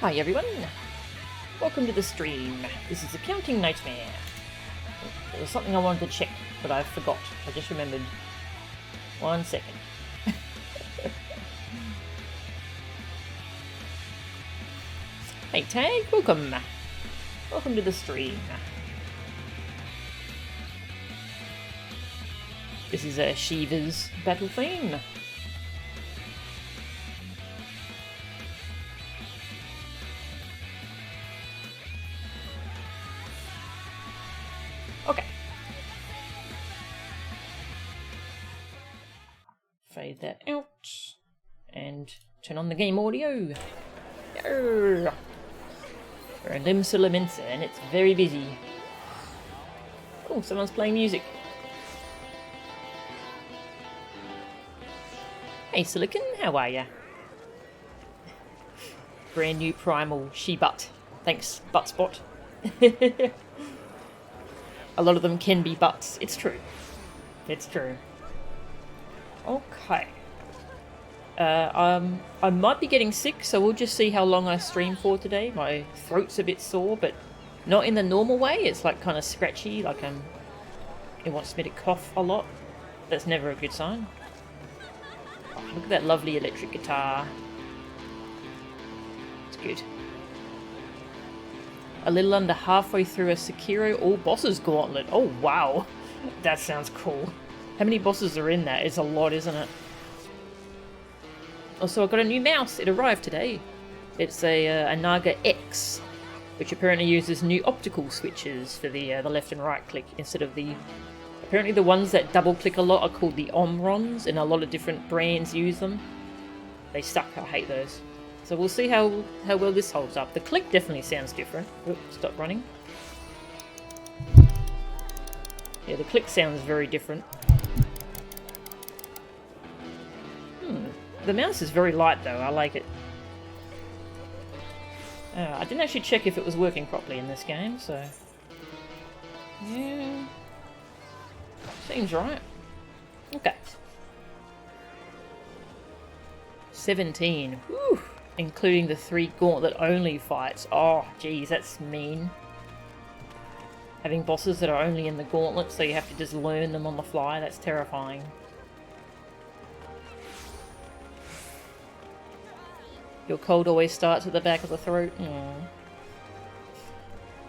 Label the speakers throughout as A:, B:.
A: Hi everyone, welcome to the stream. This is Accounting Nightmare. There was something I wanted to check, but I forgot. I just remembered. 1 second. Hey Tag, welcome. Welcome to the stream. This is Shiva's battle theme. Okay. Fade that out and turn on the game audio. Yarr. We're in Limsa Lamensa and it's very busy. Oh, someone's playing music. Hey Silicon, how are ya? Brand new primal she-butt. Thanks, Buttspot. A lot of them can be butts. It's true. It's true. Okay. I might be getting sick, so we'll just see how long I stream for today. My throat's a bit sore, but not in the normal way. It's like kind of scratchy, like it wants me to cough a lot. That's never a good sign. Oh, look at that lovely electric guitar. It's good. A little under halfway through a Sekiro All Bosses Gauntlet. Oh wow, that sounds cool. How many bosses are in that? It's a lot, isn't it? Also, I got a new mouse. It arrived today. It's a Naga X, which apparently uses new optical switches for the left and right click instead of the... Apparently the ones that double click a lot are called the Omrons, and a lot of different brands use them. They suck. I hate those. So we'll see how well this holds up. The click definitely sounds different. Oops, stop running. Yeah, the click sounds very different. The mouse is very light though, I like it. I didn't actually check if it was working properly in this game, so... Yeah... Seems right. Okay. 17. Whew. Including the 3 gauntlet only fights. Oh, geez, that's mean. Having bosses that are only in the gauntlet, so you have to just learn them on the fly, that's terrifying. Your cold always starts at the back of the throat.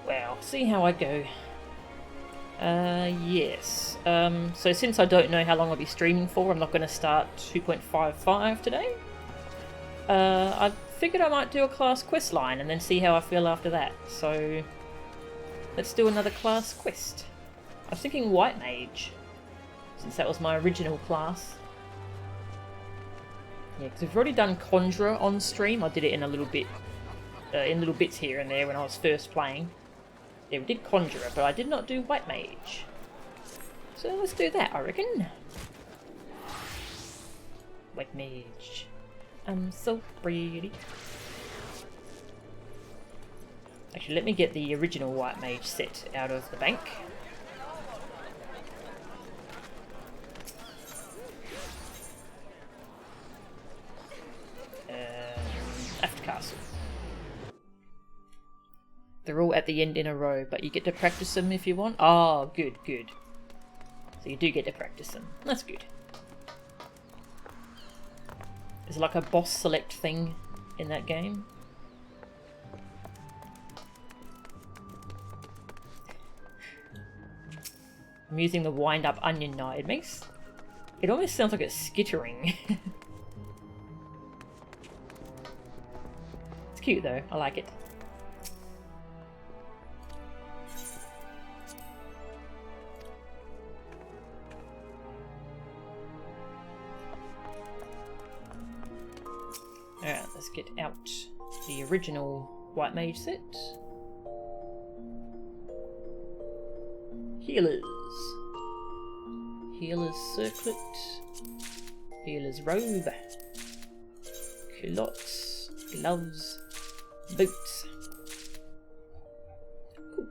A: Well, see how I go. Yes. So since I don't know how long I'll be streaming for, I'm not going to start 2.55 today. I figured I might do a class quest line and then see how I feel after that. So let's do another class quest. I was thinking White Mage, since that was my original class. Yeah, because we've already done Conjurer on stream. I did it in a little bit, in little bits here and there when I was first playing. Yeah, we did Conjurer, but I did not do White Mage. So let's do that, I reckon. White Mage. I'm so pretty. Actually, let me get the original White Mage set out of the bank. Castle. They're all at the end in a row, but you get to practice them if you want. Oh, good, good. So you do get to practice them. That's good. There's like a boss select thing in that game. I'm using the wind-up onion knife. It almost sounds like it's skittering. Cute though, I like it. Alright, let's get out the original White Mage set. Healers. Healer's circlet. Healer's robe. Culottes. Gloves. Boots. Cool.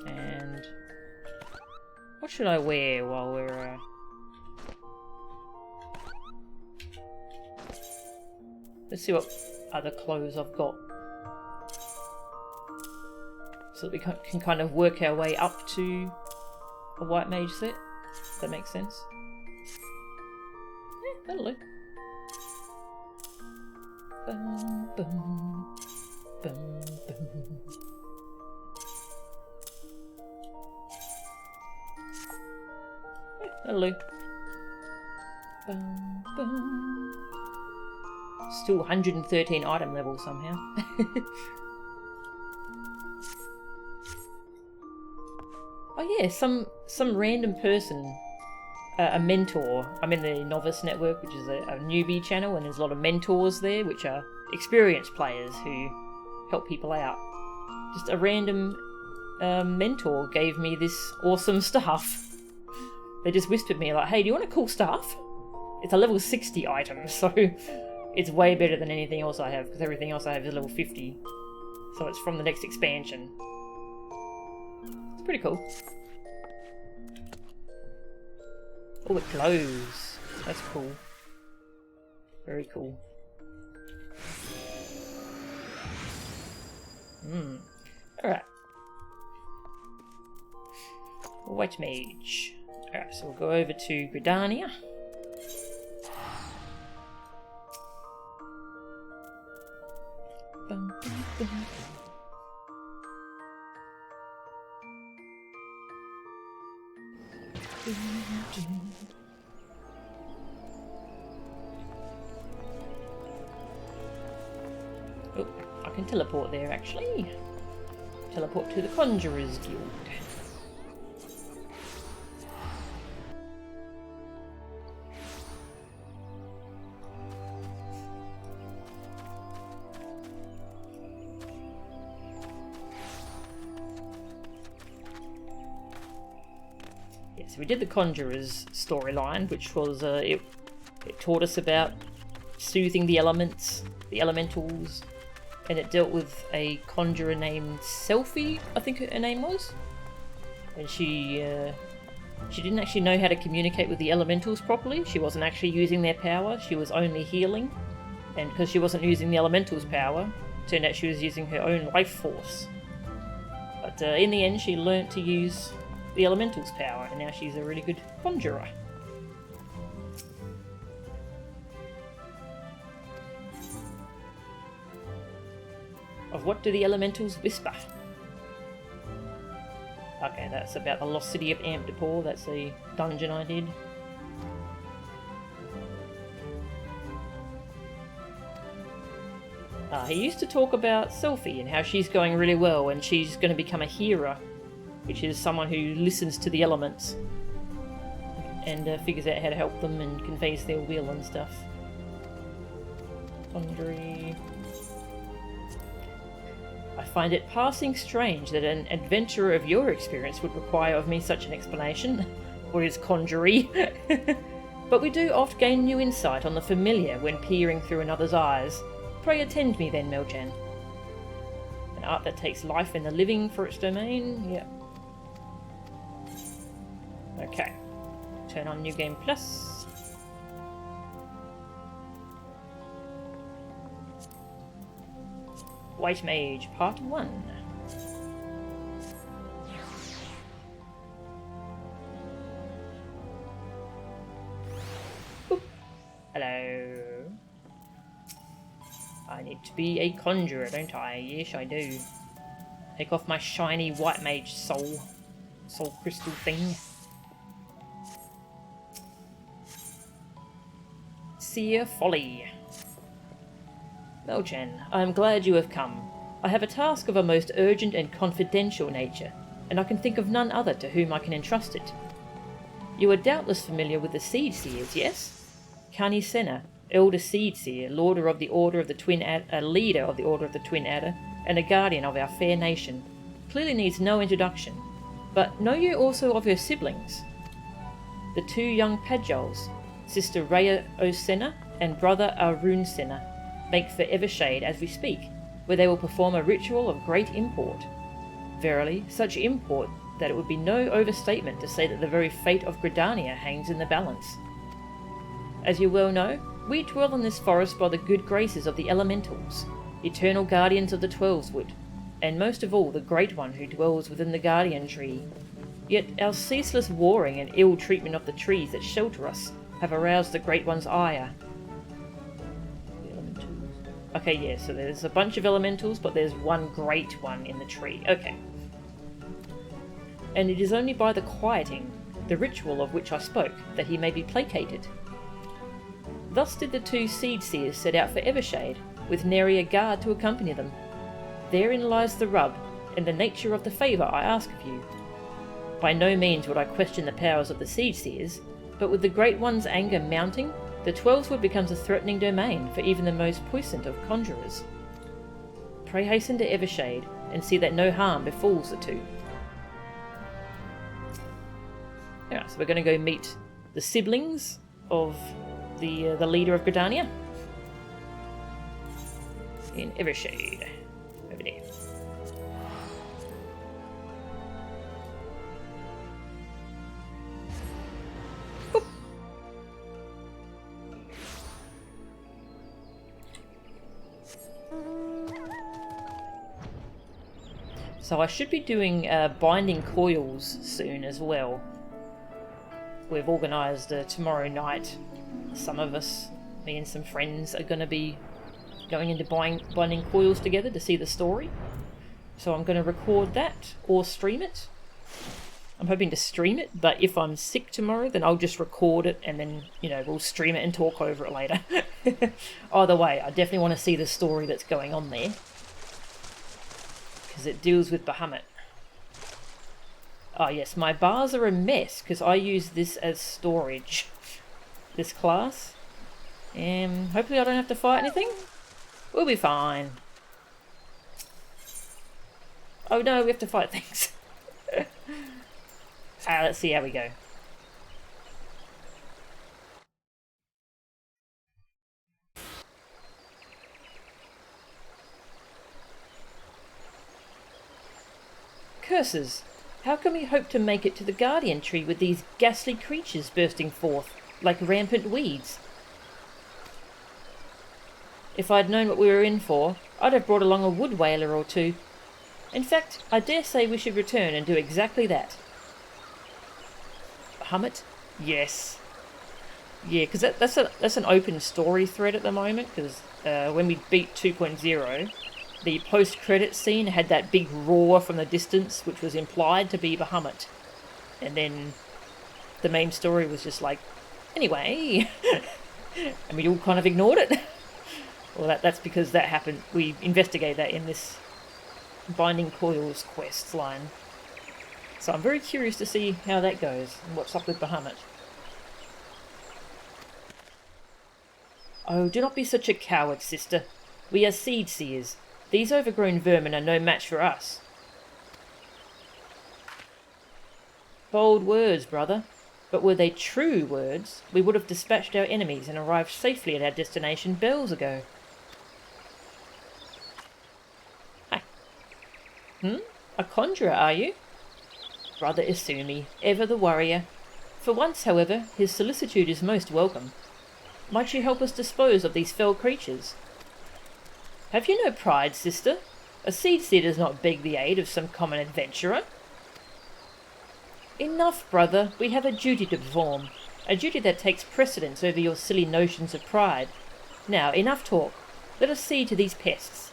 A: And what should I wear while we're let's see what other clothes I've got. So that we can kind of work our way up to a white mage set. If that makes sense. Yeah, that'll do. Bum, bum, bum, bum. Yeah, that'll do. Bum, bum. Still 113 item level somehow. Oh yeah, some random person, a mentor. I'm in the Novice Network, which is a newbie channel, and there's a lot of mentors there, which are experienced players who help people out. Just a random mentor gave me this awesome stuff. They just whispered me like, hey, do you want a cool stuff? It's a level 60 item, so it's way better than anything else I have, because everything else I have is level 50. So it's from the next expansion. It's pretty cool. Oh, it glows. That's cool. Very cool. Alright. White Mage. Alright, so we'll go over to GRIDANIA. Bum, bum, bum. Oh, I can teleport there actually. Teleport to the Conjurer's Guild. So we did the Conjurer's storyline, which was it taught us about soothing the elements, the elementals, and it dealt with a conjurer named Selphie, I think her name was, and she didn't actually know how to communicate with the elementals properly. She wasn't actually using their power; she was only healing, and because she wasn't using the elementals' power, it turned out she was using her own life force. But in the end, she learnt to use the elemental's power, and now she's a really good conjurer. Of what do the elementals whisper? Okay, that's about the lost city of Amptapor. That's the dungeon I did. He used to talk about Selphie and how she's going really well, and she's going to become a healer, which is someone who listens to the elements and figures out how to help them and conveys their will and stuff. Conjury. I find it passing strange that an adventurer of your experience would require of me such an explanation. What is conjury? But we do oft gain new insight on the familiar when peering through another's eyes. Pray attend me then, Meljan. An art that takes life in the living for its domain? Yep. Okay. Turn on New Game Plus. White Mage, Part 1. Boop. Hello. I need to be a conjurer, don't I? Yes, I do. Take off my shiny White Mage soul crystal thing. Seer Folly. Meljan, I am glad you have come. I have a task of a most urgent and confidential nature, and I can think of none other to whom I can entrust it. You are doubtless familiar with the Seed Seers, yes? Kani Senna, Elder Seed Seer, Lorder of the Order of the Twin Adder, leader of the Order of the Twin Adder, and a guardian of our fair nation, clearly needs no introduction. But know you also of her siblings? The two young Padjols, Sister Rhea O'Senna and Brother Arun Senna, make for Evershade as we speak, where they will perform a ritual of great import. Verily, such import that it would be no overstatement to say that the very fate of GRIDANIA hangs in the balance. As you well know, We dwell in this forest by the good graces of the elementals, eternal guardians of the 12's and most of all the Great One who dwells within the guardian tree. Yet our ceaseless warring and ill treatment of the trees that shelter us have aroused the Great One's ire. Okay, yeah, so there's a bunch of elementals, but there's one Great One in the tree. Okay. And it is only by the quieting, the ritual of which I spoke, that he may be placated. Thus did the two Seed Seers set out for Evershade, with nary a guard to accompany them. Therein lies the rub, and the nature of the favour I ask of you. By no means would I question the powers of the Seed Seers, but with the Great One's anger mounting, the 12's becomes a threatening domain for even the most puissant of conjurers. Pray hasten to Evershade, and see that no harm befalls the two. Alright, so we're going to go meet the siblings of the leader of GRIDANIA in Evershade. Over there. Boop. So I should be doing binding coils soon as well. We've organised tomorrow night. Some of us, me and some friends, are going to be going into binding coils together to see the story. So I'm going to record that or stream it. I'm hoping to stream it, but if I'm sick tomorrow, then I'll just record it and then, you know, we'll stream it and talk over it later. Either way, I definitely want to see the story that's going on there, because it deals with Bahamut. Oh yes, my bars are a mess because I use this as storage, this class. Hopefully I don't have to fight anything. We'll be fine. Oh no, we have to fight things. Let's see how we go. Curses! How can we hope to make it to the Guardian Tree with these ghastly creatures bursting forth, like rampant weeds? If I'd known what we were in for, I'd have brought along a wood whaler or two. In fact, I dare say we should return and do exactly that. Bahamut? Yes. Yeah, because that's an open story thread at the moment, because when we beat 2.0... the post-credits scene had that big roar from the distance, which was implied to be Bahamut. And then the main story was just like, anyway, and we all kind of ignored it. Well, that's because that happened. We investigate that in this Binding Coils quests line. So I'm very curious to see how that goes and what's up with Bahamut. Oh, do not be such a coward, sister. We are Seed Seers. These overgrown vermin are no match for us. Bold words, brother. But were they true words, we would have dispatched our enemies and arrived safely at our destination bells ago. Hi. A conjurer, are you? Brother Isumi, ever the warrior. For once, however, his solicitude is most welcome. Might you help us dispose of these fell creatures? Have you no pride, sister? A Seed Seer does not beg the aid of some common adventurer. Enough, brother. We have a duty to perform. A duty that takes precedence over your silly notions of pride. Now, enough talk. Let us see to these pests.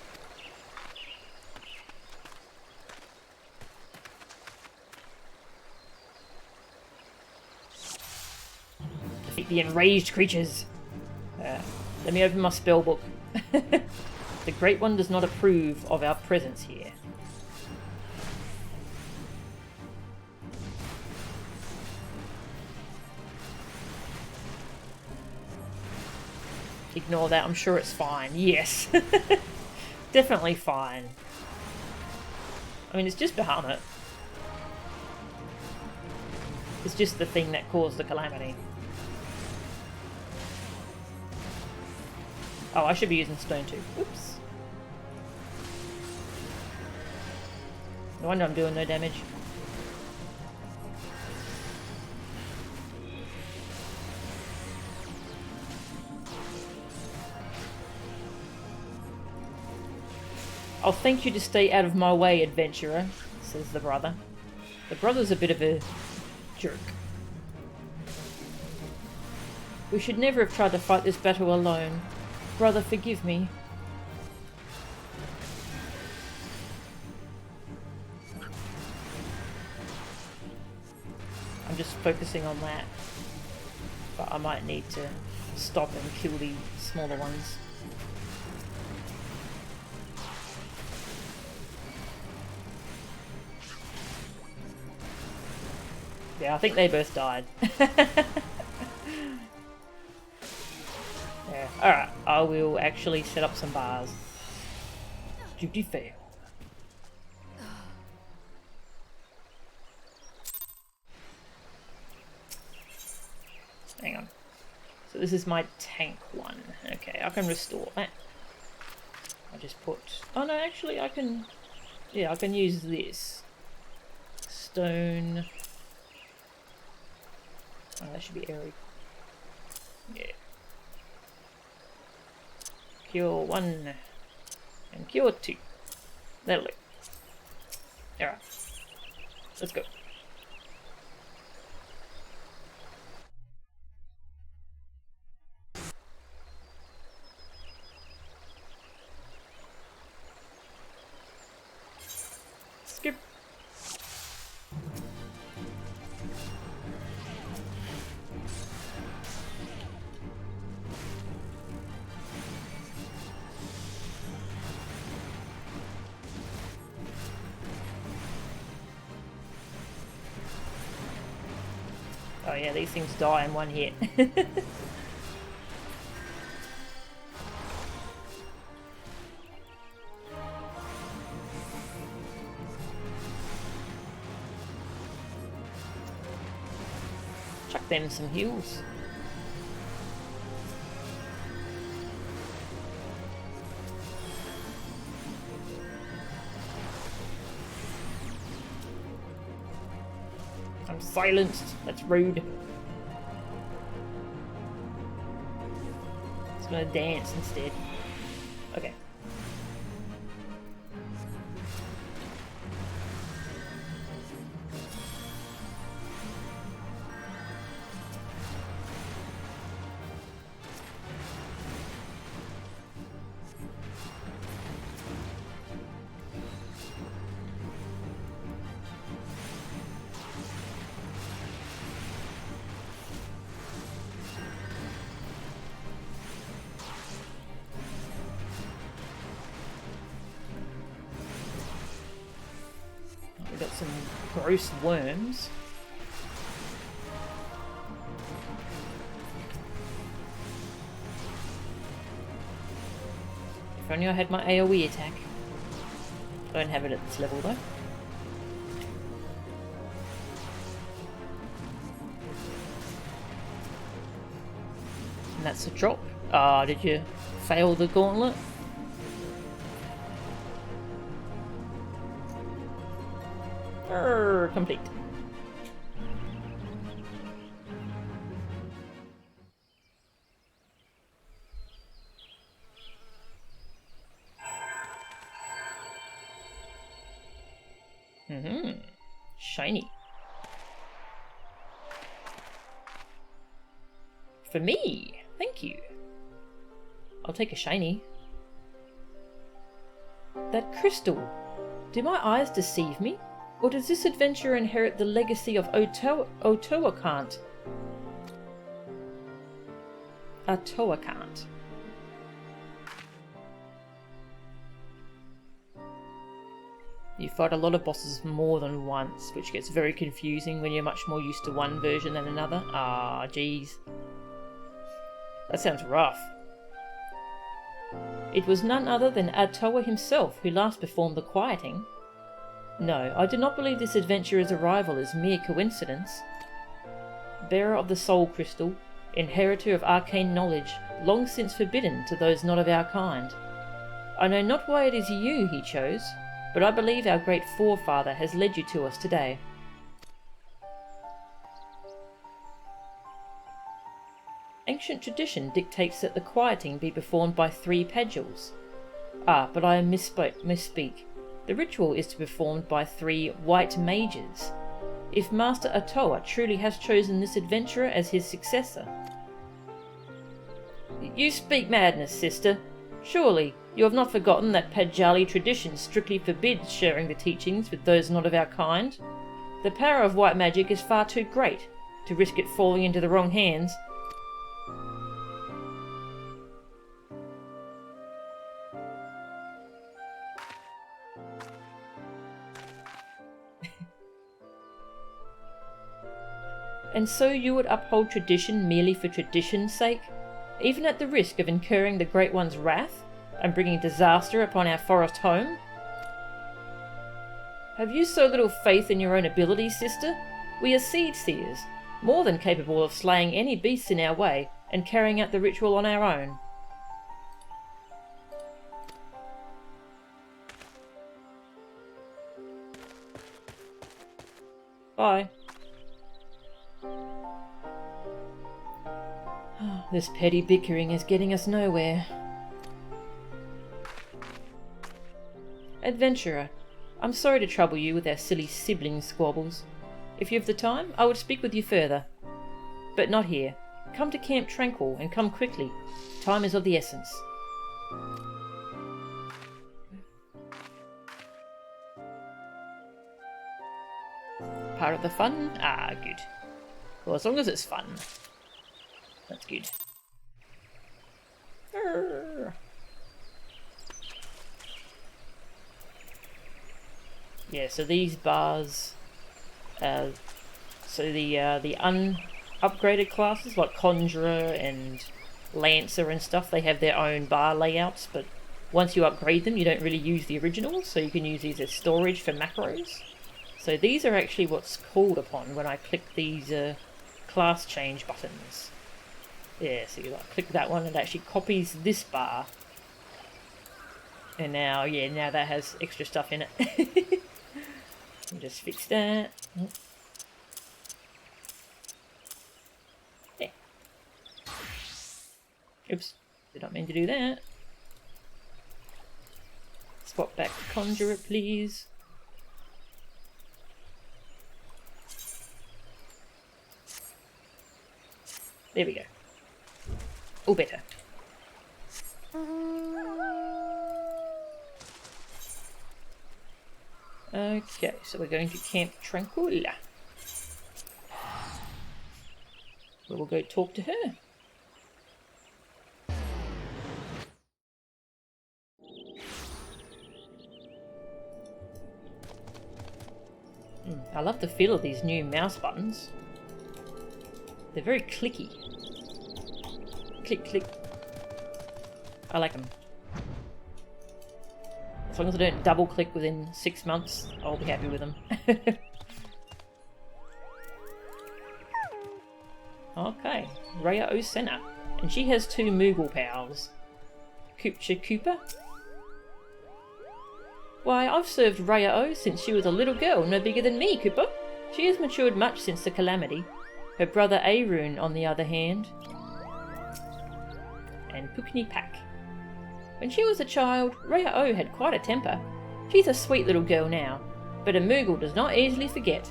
A: Defeat the enraged creatures. Let me open my spellbook. The Great One does not approve of our presence here. Ignore that, I'm sure it's fine. Yes. Definitely fine. I mean, it's just Bahamut. It's just the thing that caused the calamity. Oh, I should be using stone too. Oops. No wonder I'm doing no damage. I'll thank you to stay out of my way, adventurer, says the brother. The brother's a bit of a jerk. We should never have tried to fight this battle alone. Brother, forgive me. I'm just focusing on that. But I might need to stop and kill the smaller ones. Yeah, I think they both died. Yeah, alright, I will actually set up some bars. Duty fail. Hang on. So this is my tank one. Okay, I can restore that. I just put... Oh no, actually I can... Yeah, I can use this. Stone... Oh, that should be airy. Yeah. Cure 1 and cure 2. That'll do. Alright. Let's go. Skip. Oh yeah, these things die in one hit. Chuck them some heals. I'm silenced. That's rude. It's gonna dance instead. Okay. We've got some gross worms. If only I had my AoE attack. Don't have it at this level though. And that's a drop. Ah, did you fail the gauntlet? Complete. Shiny. For me, thank you. I'll take a shiny. That crystal. Did my eyes deceive me? Or does this adventurer inherit the legacy of Otoakant? Otoakant. You fight a lot of bosses more than once, which gets very confusing when you're much more used to one version than another. Ah, jeez. That sounds rough. It was none other than Atoa himself who last performed the quieting. No, I do not believe this adventurer's arrival is mere coincidence. Bearer of the Soul Crystal, inheritor of arcane knowledge, long since forbidden to those not of our kind. I know not why it is you he chose, but I believe our great forefather has led you to us today. Ancient tradition dictates that the quieting be performed by 3 Padules. Ah, but I misspeak. The ritual is to be performed by 3 white mages. If Master Atoa truly has chosen this adventurer as his successor. You speak madness, sister. Surely you have not forgotten that Pajali tradition strictly forbids sharing the teachings with those not of our kind. The power of white magic is far too great to risk it falling into the wrong hands. And so you would uphold tradition merely for tradition's sake, even at the risk of incurring the Great One's wrath and bringing disaster upon our forest home? Have you so little faith in your own abilities, sister? We are seed seers, more than capable of slaying any beasts in our way and carrying out the ritual on our own. Bye. This petty bickering is getting us nowhere. Adventurer, I'm sorry to trouble you with our silly sibling squabbles. If you have the time, I would speak with you further. But not here. Come to Camp Tranquil, and come quickly. Time is of the essence. Part of the fun? Ah, good. Well, as long as it's fun. That's good. Yeah, so these bars, so the unupgraded classes like Conjurer and Lancer and stuff, they have their own bar layouts, but once you upgrade them you don't really use the originals, so you can use these as storage for macros. So these are actually what's called upon when I click these class change buttons. Yeah, so you like click that one and it actually copies this bar. And now, yeah, now that has extra stuff in it. Just fix that. Yeah. Oops, did not mean to do that. Swap back to Conjurer, please. There we go. All better. Okay, so we're going to Camp Tranquil. We'll go talk to her. I love the feel of these new mouse buttons. They're very clicky. Click, click. I like them. As long as I don't double click within 6 months, I'll be happy with them. Okay, Rhea Osena. And she has 2 Moogle pals. Koopcha Koopa. Why, I've served Rhea O since she was a little girl no bigger than me, Koopa. She has matured much since the calamity. Her brother Arun, on the other hand. And Pukni Pak. When she was a child, Rhea O had quite a temper. She's a sweet little girl now, but a Moogle does not easily forget.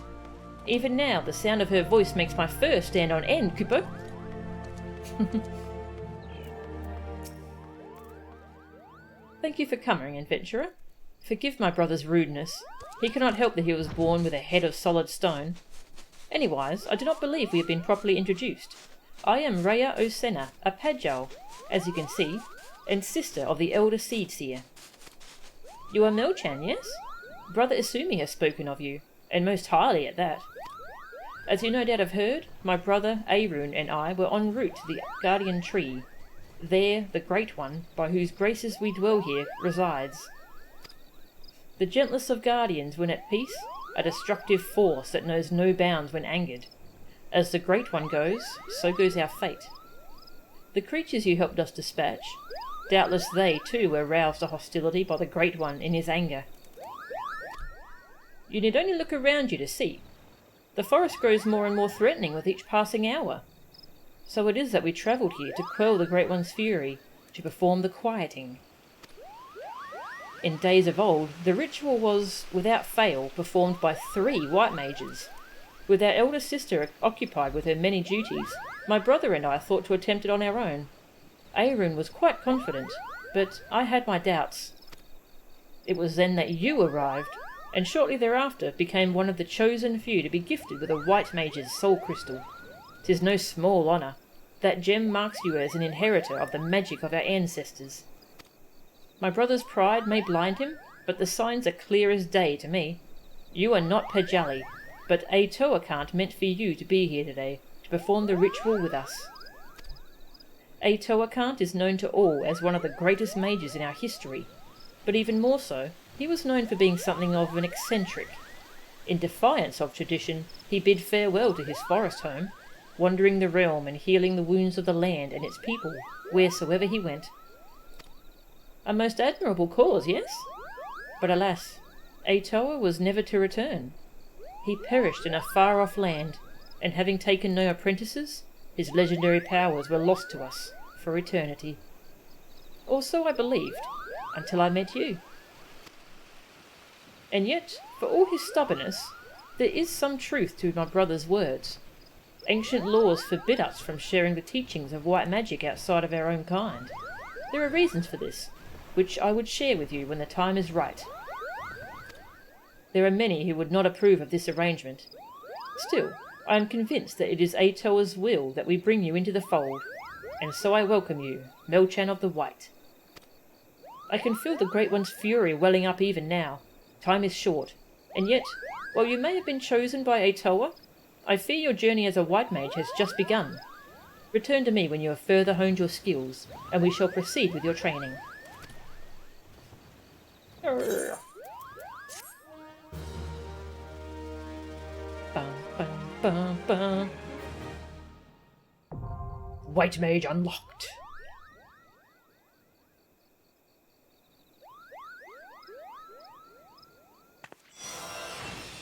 A: Even now, the sound of her voice makes my fur stand on end, Koopa. Thank you for coming, adventurer. Forgive my brother's rudeness. He cannot help that he was born with a head of solid stone. Anyways, I do not believe we have been properly introduced. I am Rhea Osena, a Pajal, as you can see, and sister of the elder Seed Seer. You are Melchan, yes? Brother Isumi has spoken of you, and most highly at that. As you no doubt have heard, my brother Arun and I were en route to the Guardian Tree. There, the Great One, by whose graces we dwell here, resides. The gentlest of guardians when at peace, a destructive force that knows no bounds when angered. As the Great One goes, so goes our fate. The creatures you helped us dispatch, doubtless they too were roused to hostility by the Great One in his anger. You need only look around you to see. The forest grows more and more threatening with each passing hour. So it is that we travelled here to quell the Great One's fury, to perform the quieting. In days of old, the ritual was, without fail, performed by 3 white mages. With our elder sister occupied with her many duties, my brother and I thought to attempt it on our own. Arun was quite confident, but I had my doubts. It was then that you arrived, and shortly thereafter became one of the chosen few to be gifted with a white mage's soul crystal. 'Tis no small honour. That gem marks you as an inheritor of the magic of our ancestors. My brother's pride may blind him, but the signs are clear as day to me. You are not Pajali, but a Toakant meant for you to be here today, to perform the ritual with us. A Toakant is known to all as one of the greatest mages in our history, but even more so, he was known for being something of an eccentric. In defiance of tradition, he bid farewell to his forest home, wandering the realm and healing the wounds of the land and its people, wheresoever he went. A most admirable cause, yes? But alas, Atoa was never to return. He perished in a far-off land, and having taken no apprentices, his legendary powers were lost to us for eternity. Or so I believed, until I met you. And yet, for all his stubbornness, there is some truth to my brother's words. Ancient laws forbid us from sharing the teachings of white magic outside of our own kind. There are reasons for this, which I would share with you when the time is right. There are many who would not approve of this arrangement. Still, I am convinced that it is Atoa's will that we bring you into the fold, and so I welcome you, Melchan of the White. I can feel the Great One's fury welling up even now. Time is short, and yet, while you may have been chosen by Atoa, I fear your journey as a white mage has just begun. Return to me when you have further honed your skills, and we shall proceed with your training. Bum, bum, bum, bum. White mage unlocked.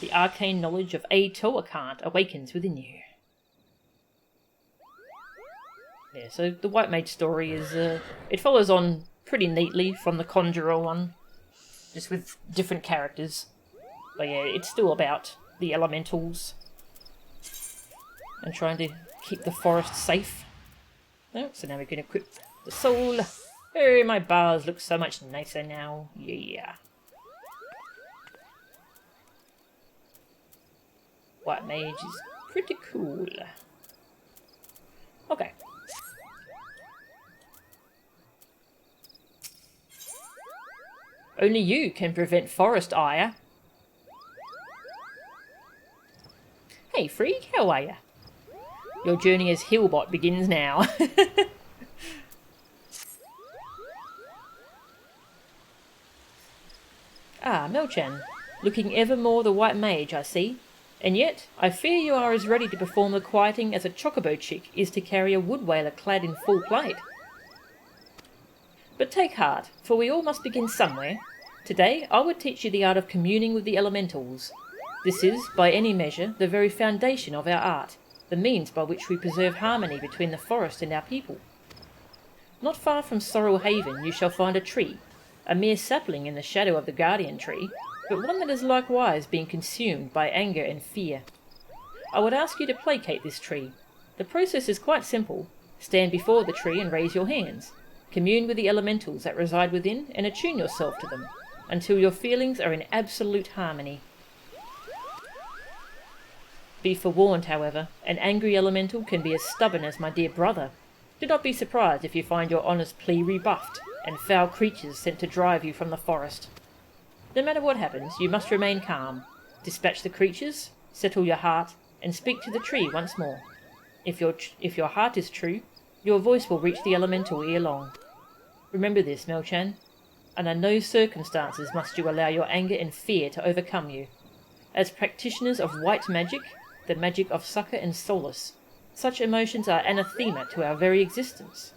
A: The arcane knowledge of a Toakant awakens within you. Yeah, so the White Mage story is, it follows on pretty neatly from the Conjurer one, just with different characters. But yeah, it's still about the elementals and trying to keep the forest safe. Oh, so now we can equip the soul. Oh, my bars look so much nicer now. Yeah. White Mage is pretty cool. Okay. Only you can prevent forest ire. Hey Freak, how are ya? Your journey as Hillbot begins now. Ah, Melchan, looking ever more the White Mage, I see. And yet, I fear you are as ready to perform the quieting as a chocobo chick is to carry a wood whaler clad in full plate. But take heart, for we all must begin somewhere. Today, I would teach you the art of communing with the elementals. This is, by any measure, the very foundation of our art, the means by which we preserve harmony between the forest and our people. Not far from Sorrel Haven you shall find a tree, a mere sapling in the shadow of the guardian tree, but one that has likewise been consumed by anger and fear. I would ask you to placate this tree. The process is quite simple. Stand before the tree and raise your hands. Commune with the elementals that reside within and attune yourself to them, until your feelings are in absolute harmony. Be forewarned, however, an angry elemental can be as stubborn as my dear brother. Do not be surprised if you find your honest plea rebuffed, and foul creatures sent to drive you from the forest. No matter what happens, you must remain calm. Dispatch the creatures, settle your heart, and speak to the tree once more. If your heart is true, your voice will reach the elemental ere long. Remember this, Melchan. Under no circumstances must you allow your anger and fear to overcome you. As practitioners of white magic, the magic of succor and solace, such emotions are anathema to our very existence.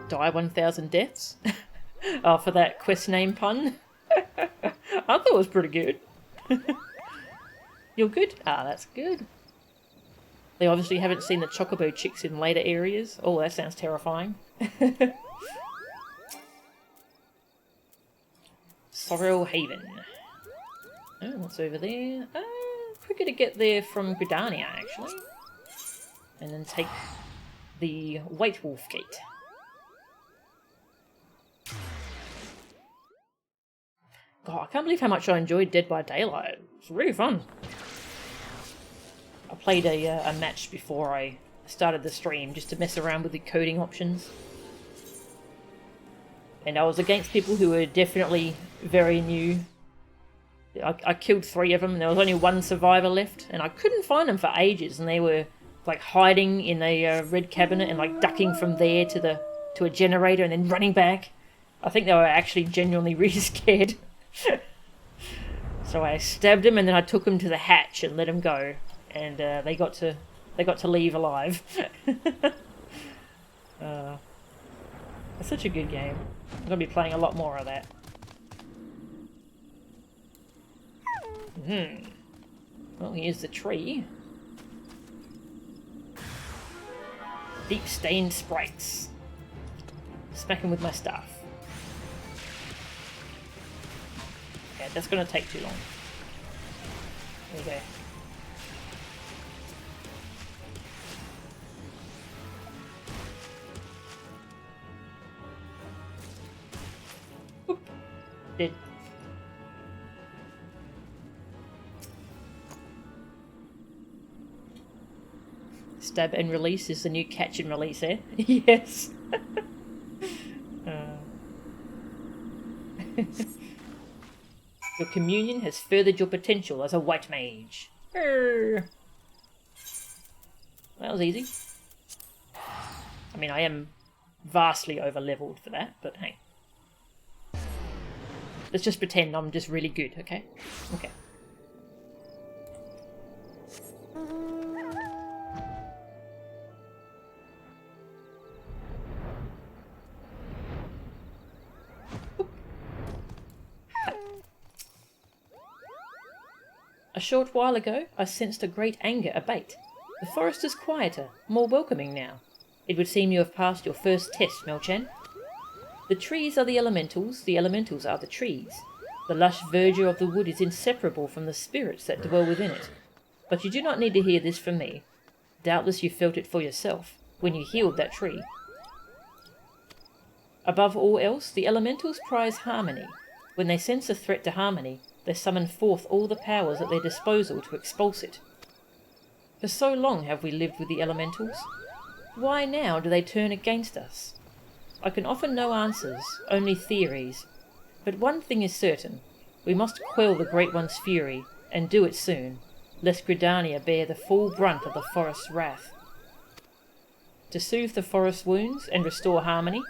A: Die 1,000 deaths? Oh, for that quest name pun? I thought it was pretty good. You're good? Ah, that's good. They obviously haven't seen the chocobo chicks in later areas. Oh, that sounds terrifying. Sorrel Haven. Oh, what's over there? Quicker to get there from GRIDANIA, actually. And then take the White Wolf Gate. God, I can't believe how much I enjoyed Dead by Daylight. It's really fun. I played a match before I started the stream just to mess around with the coding options. And I was against people who were definitely very new. I killed 3 of them, and there was only 1 survivor left, and I couldn't find them for ages, and they were like hiding in a red cabinet and like ducking from there to a generator and then running back. I think they were actually genuinely really scared. So I stabbed him, and then I took him to the hatch and let him go, and they got to leave alive. It's such a good game. I'm gonna be playing a lot more of that. Well, here's the tree. Deep stained sprites. Smack him with my staff. Yeah, that's gonna take too long. There you go. Oop. Dead. Stab and release is the new catch and release, eh? Yes. Your communion has furthered your potential as a white mage. That was easy. I mean, I am vastly over-leveled for that, but hey. Let's just pretend I'm just really good, okay? Okay. A short while ago, I sensed a great anger abate. The forest is quieter, more welcoming now. It would seem you have passed your first test, Melchan. The trees are the elementals are the trees. The lush verdure of the wood is inseparable from the spirits that dwell within it. But you do not need to hear this from me. Doubtless you felt it for yourself, when you healed that tree. Above all else, the elementals prize harmony. When they sense a threat to harmony, they summon forth all the powers at their disposal to expulse it. For so long have we lived with the elementals. Why now do they turn against us? I can offer no answers, only theories. But one thing is certain. We must quell the Great One's fury, and do it soon, lest GRIDANIA bear the full brunt of the forest's wrath. To soothe the forest's wounds and restore harmony,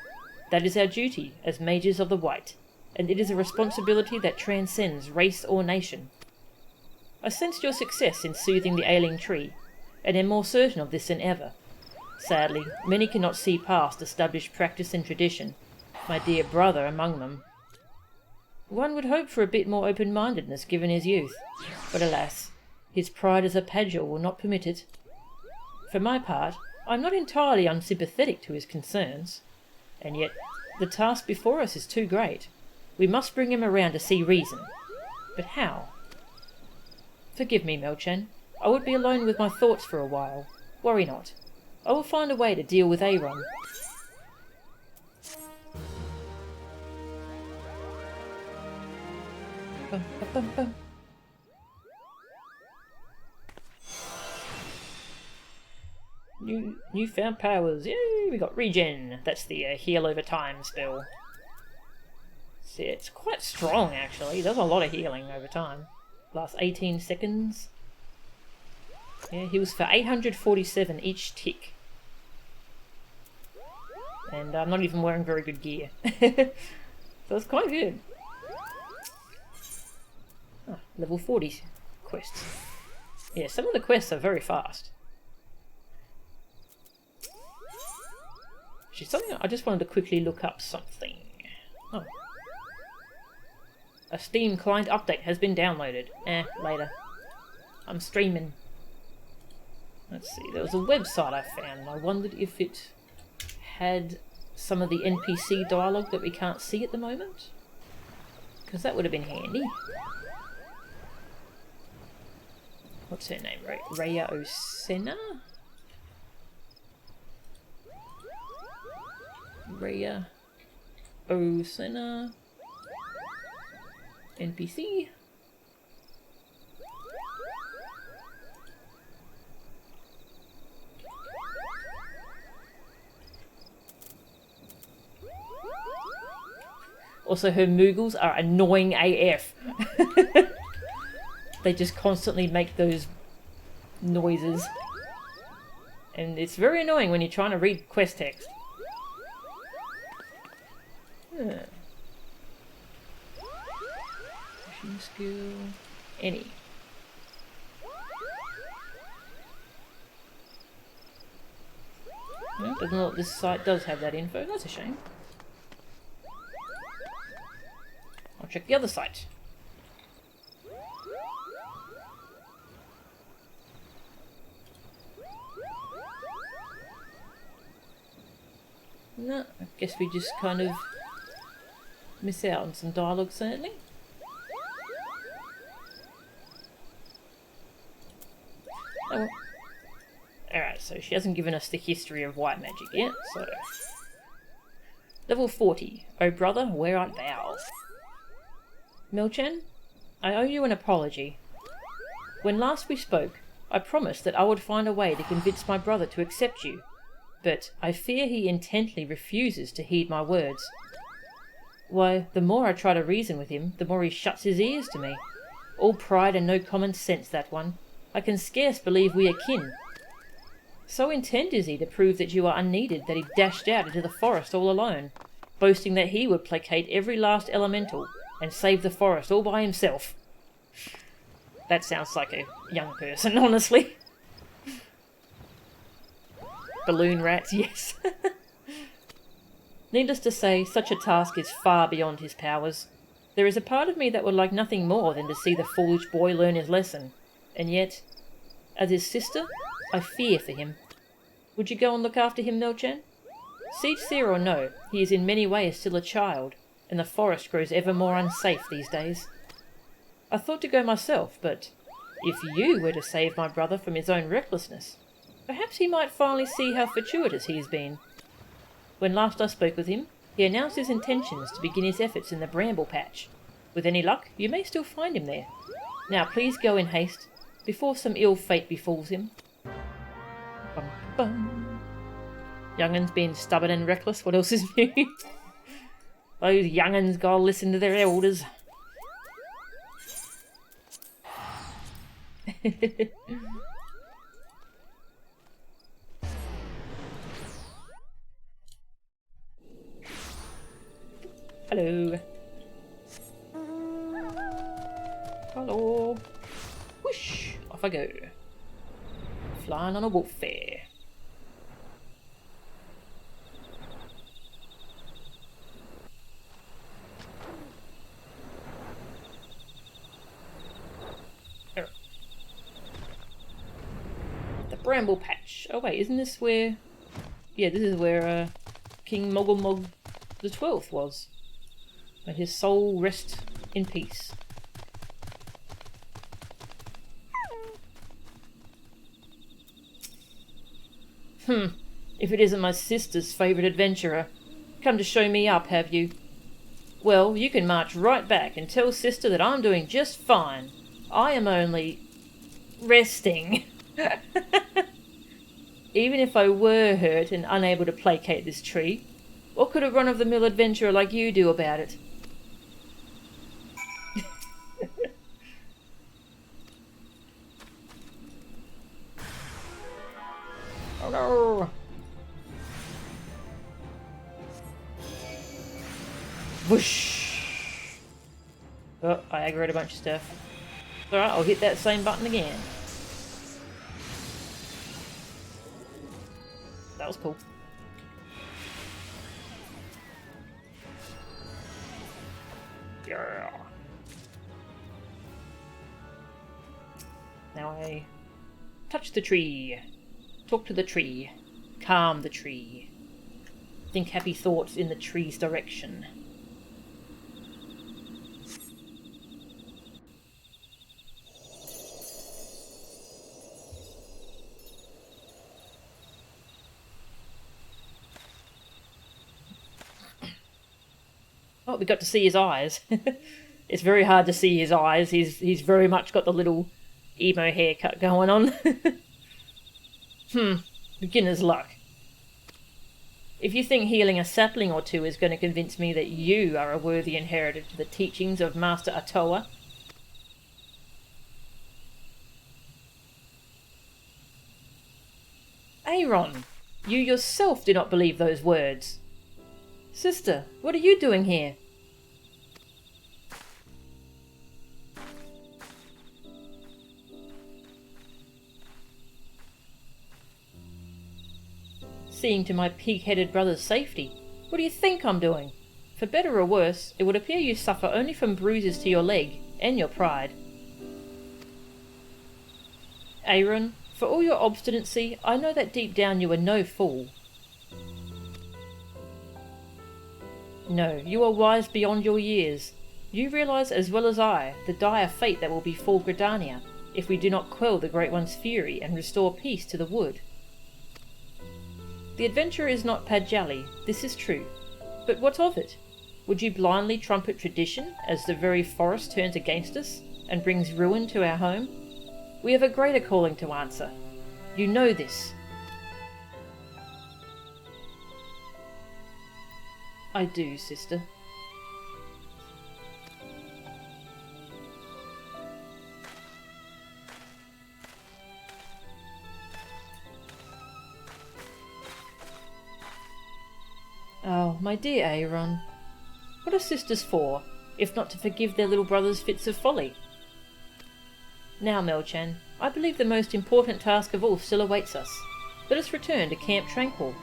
A: that is our duty as mages of the White. And it is a responsibility that transcends race or nation. I sensed your success in soothing the ailing tree, and am more certain of this than ever. Sadly, many cannot see past established practice and tradition, my dear brother among them. One would hope for a bit more open-mindedness given his youth, but alas, his pride as a Padger will not permit it. For my part, I am not entirely unsympathetic to his concerns, and yet the task before us is too great. We must bring him around to see reason. But how? Forgive me, Melchan. I would be alone with my thoughts for a while. Worry not. I will find a way to deal with Aaron. Bum, bum, bum, bum. Newfound powers. Yay, we got regen. That's the heal over time spell. See, it's quite strong actually. Does a lot of healing over time. Lasts 18 seconds. Yeah, he was for 847 each tick. And I'm not even wearing very good gear. So it's quite good. Oh, level 40 quests. Yeah, some of the quests are very fast. Actually, something I just wanted to quickly look up something. Oh. A Steam client update has been downloaded. Later. I'm streaming. Let's see, there was a website I found and I wondered if it had some of the NPC dialogue that we can't see at the moment. Because that would have been handy. What's her name? Rhea Osena? Rhea Osena. NPC. Also, her Moogles are annoying AF. They just constantly make those noises. And it's very annoying when you're trying to read quest text. Pushing skill. Any. No, doesn't look like this site does have that info. That's a shame. I'll check the other site. No, I guess we just kind of miss out on some dialogue, certainly. Oh well. Alright, so she hasn't given us the history of white magic yet, so... Level 40. Oh brother, where art thou? Milchen, I owe you an apology. When last we spoke, I promised that I would find a way to convince my brother to accept you, but I fear he intently refuses to heed my words. Why, the more I try to reason with him, the more he shuts his ears to me. All pride and no common sense, that one. I can scarce believe we are kin. So intent is he to prove that you are unneeded that he dashed out into the forest all alone, boasting that he would placate every last elemental and save the forest all by himself. That sounds like a young person, honestly. Balloon rats, yes. Needless to say, such a task is far beyond his powers. There is a part of me that would like nothing more than to see the foolish boy learn his lesson, and yet, as his sister, I fear for him. Would you go and look after him, Milchen? Sincere or no, he is in many ways still a child, and the forest grows ever more unsafe these days. I thought to go myself, but if you were to save my brother from his own recklessness, perhaps he might finally see how fortuitous he has been. When last I spoke with him, he announced his intentions to begin his efforts in the bramble patch. With any luck, you may still find him there. Now please go in haste, before some ill fate befalls him. Bum, bum. Young'uns being stubborn and reckless, what else is new? Those young'uns gotta listen to their elders. Hello. Hello. Whoosh! Off I go. Flying on a wolf fair. The bramble patch. Oh wait, isn't this where... Yeah, this is where King Mogulmog the 12th was. May his soul rest in peace. If it isn't my sister's favourite adventurer. Come to show me up, have you? Well, you can march right back and tell sister that I'm doing just fine. I am only... resting. Even if I were hurt and unable to placate this tree, what could a run-of-the-mill adventurer like you do about it? Oh no! Whoosh! Oh, I aggroed a bunch of stuff. Alright, I'll hit that same button again. That was cool. Yeah. Now I touch the tree. Talk to the tree. Calm the tree. Think happy thoughts in the tree's direction. Oh, we got to see his eyes. It's very hard to see his eyes. He's very much got the little emo haircut going on. Beginner's luck. If you think healing a sapling or two is going to convince me that you are a worthy inheritor to the teachings of Master Atoa... Aaron, you yourself do not believe those words. Sister, what are you doing here? Seeing to my pig-headed brother's safety. What do you think I'm doing? For better or worse, it would appear you suffer only from bruises to your leg and your pride. Aaron, for all your obstinacy, I know that deep down you are no fool. No, you are wise beyond your years. You realise as well as I the dire fate that will befall GRIDANIA if we do not quell the Great One's fury and restore peace to the wood. The adventure is not Pajali, this is true. But what of it? Would you blindly trumpet tradition as the very forest turns against us and brings ruin to our home? We have a greater calling to answer. You know this. I do, sister. Oh, my dear Aaron. What are sisters for, if not to forgive their little brothers' fits of folly? Now, Melchan, I believe the most important task of all still awaits us. Let us return to Camp Tranquil.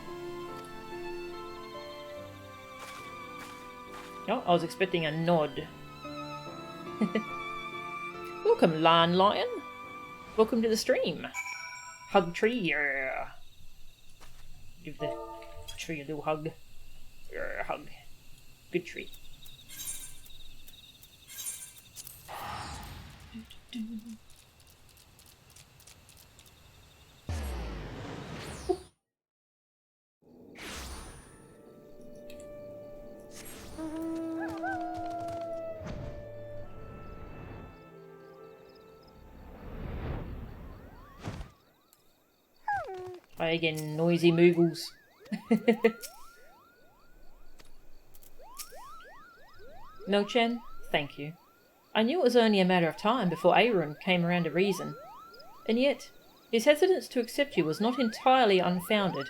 A: Oh, I was expecting a nod. Welcome, Lion. Welcome to the stream. Hug tree, yeah. Give the tree a little hug. Hug. Good tree. Try again, noisy moogles. Melchan, thank you. I knew it was only a matter of time before Aaron came around to reason. And yet, his hesitance to accept you was not entirely unfounded.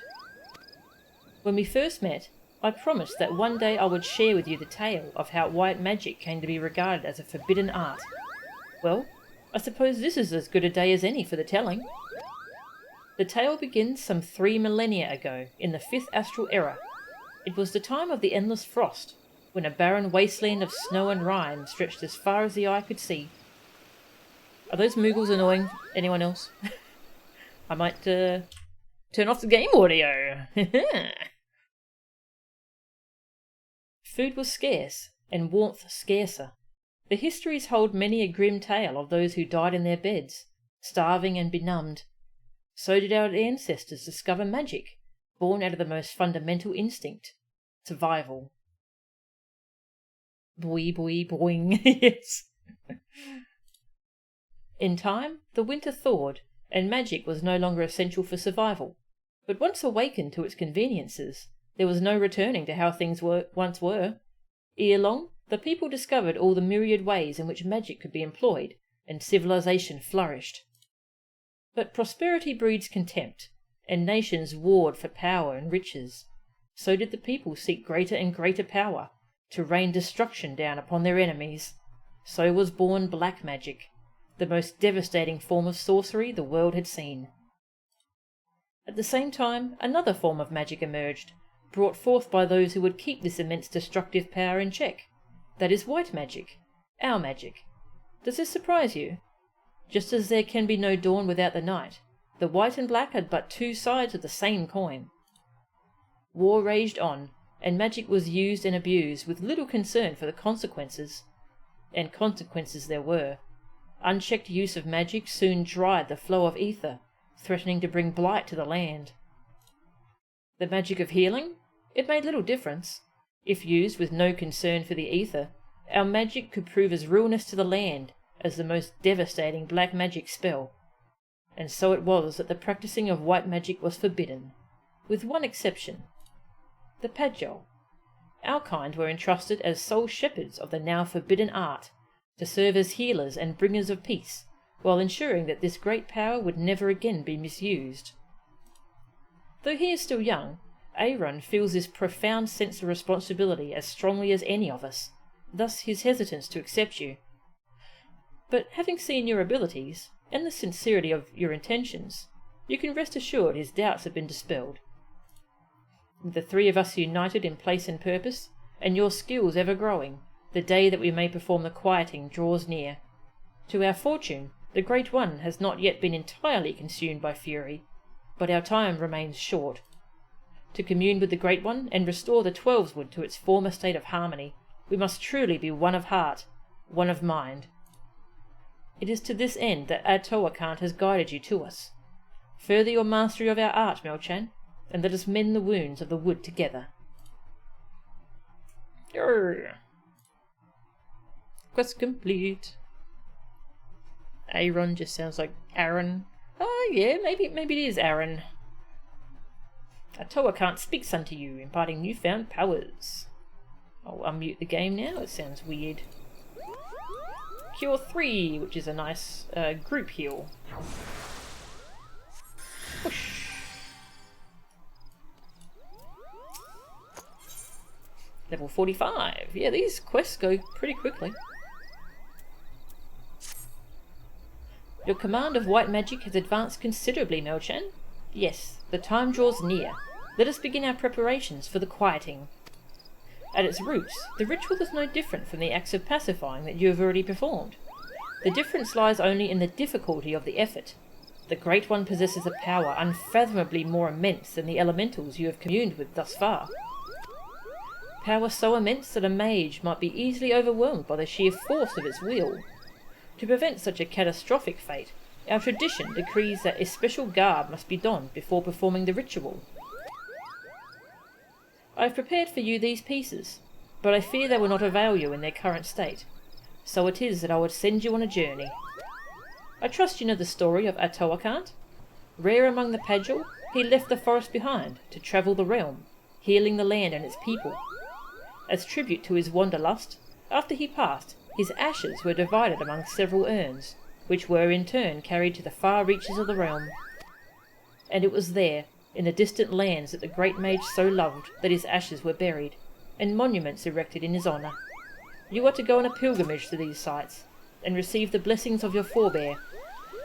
A: When we first met, I promised that one day I would share with you the tale of how white magic came to be regarded as a forbidden art. Well, I suppose this is as good a day as any for the telling. The tale begins some 3 millennia ago, in the 5th astral era. It was the time of the endless frost, when a barren wasteland of snow and rime stretched as far as the eye could see. Are those moogles annoying anyone else? I might turn off the game audio. Food was scarce, and warmth scarcer. The histories hold many a grim tale of those who died in their beds, starving and benumbed. So did our ancestors discover magic, born out of the most fundamental instinct, survival. Boing, boing, boing. Yes. In time, the winter thawed, and magic was no longer essential for survival. But once awakened to its conveniences, there was no returning to how things once were. Ere long, the people discovered all the myriad ways in which magic could be employed, and civilization flourished. But prosperity breeds contempt, and nations warred for power and riches. So did the people seek greater and greater power, to rain destruction down upon their enemies. So was born black magic, the most devastating form of sorcery the world had seen. At the same time, another form of magic emerged, brought forth by those who would keep this immense destructive power in check. That is white magic, our magic. Does this surprise you? Just as there can be no dawn without the night, the white and black are but two sides of the same coin. War raged on, and magic was used and abused with little concern for the consequences. And consequences there were. Unchecked use of magic soon dried the flow of ether, threatening to bring blight to the land. The magic of healing? It made little difference. If used with no concern for the ether, our magic could prove as ruinous to the land as the most devastating black magic spell. And so it was that the practicing of white magic was forbidden, with one exception. The Pagel. Our kind were entrusted as sole shepherds of the now forbidden art, to serve as healers and bringers of peace, while ensuring that this great power would never again be misused. Though he is still young, Aaron feels this profound sense of responsibility as strongly as any of us, thus his hesitance to accept you. But having seen your abilities, and the sincerity of your intentions, you can rest assured his doubts have been dispelled. With the three of us united in place and purpose, and your skills ever growing, the day that we may perform the quieting draws near. To our fortune, the Great One has not yet been entirely consumed by fury, but our time remains short. To commune with the Great One and restore the Twelveswood to its former state of harmony, we must truly be one of heart, one of mind. It is to this end that Atoakant has guided you to us. Further your mastery of our art, Melchan, and let us mend the wounds of the wood together. Urgh. Quest complete. Aaron just sounds like Aaron. Oh yeah, maybe it is Aaron. Atoakant speaks unto you, imparting newfound powers. I'll unmute the game now, it sounds weird. Cure 3, which is a nice group heal. Whoosh. Level 45. Yeah, these quests go pretty quickly. Your command of white magic has advanced considerably, Melchan. Yes, the time draws near. Let us begin our preparations for the quieting. At its roots, the ritual is no different from the acts of pacifying that you have already performed. The difference lies only in the difficulty of the effort. The Great One possesses a power unfathomably more immense than the elementals you have communed with thus far. Power so immense that a mage might be easily overwhelmed by the sheer force of its will. To prevent such a catastrophic fate, our tradition decrees that a special garb must be donned before performing the ritual. I have prepared for you these pieces, but I fear they will not avail you in their current state. So it is that I would send you on a journey. I trust you know the story of Atoakant. Rare among the Pagel, he left the forest behind to travel the realm, healing the land and its people. As tribute to his wanderlust, after he passed, his ashes were divided among several urns, which were in turn carried to the far reaches of the realm. And it was there, in the distant lands that the great mage so loved, that his ashes were buried, and monuments erected in his honour. You are to go on a pilgrimage to these sites, and receive the blessings of your forebear.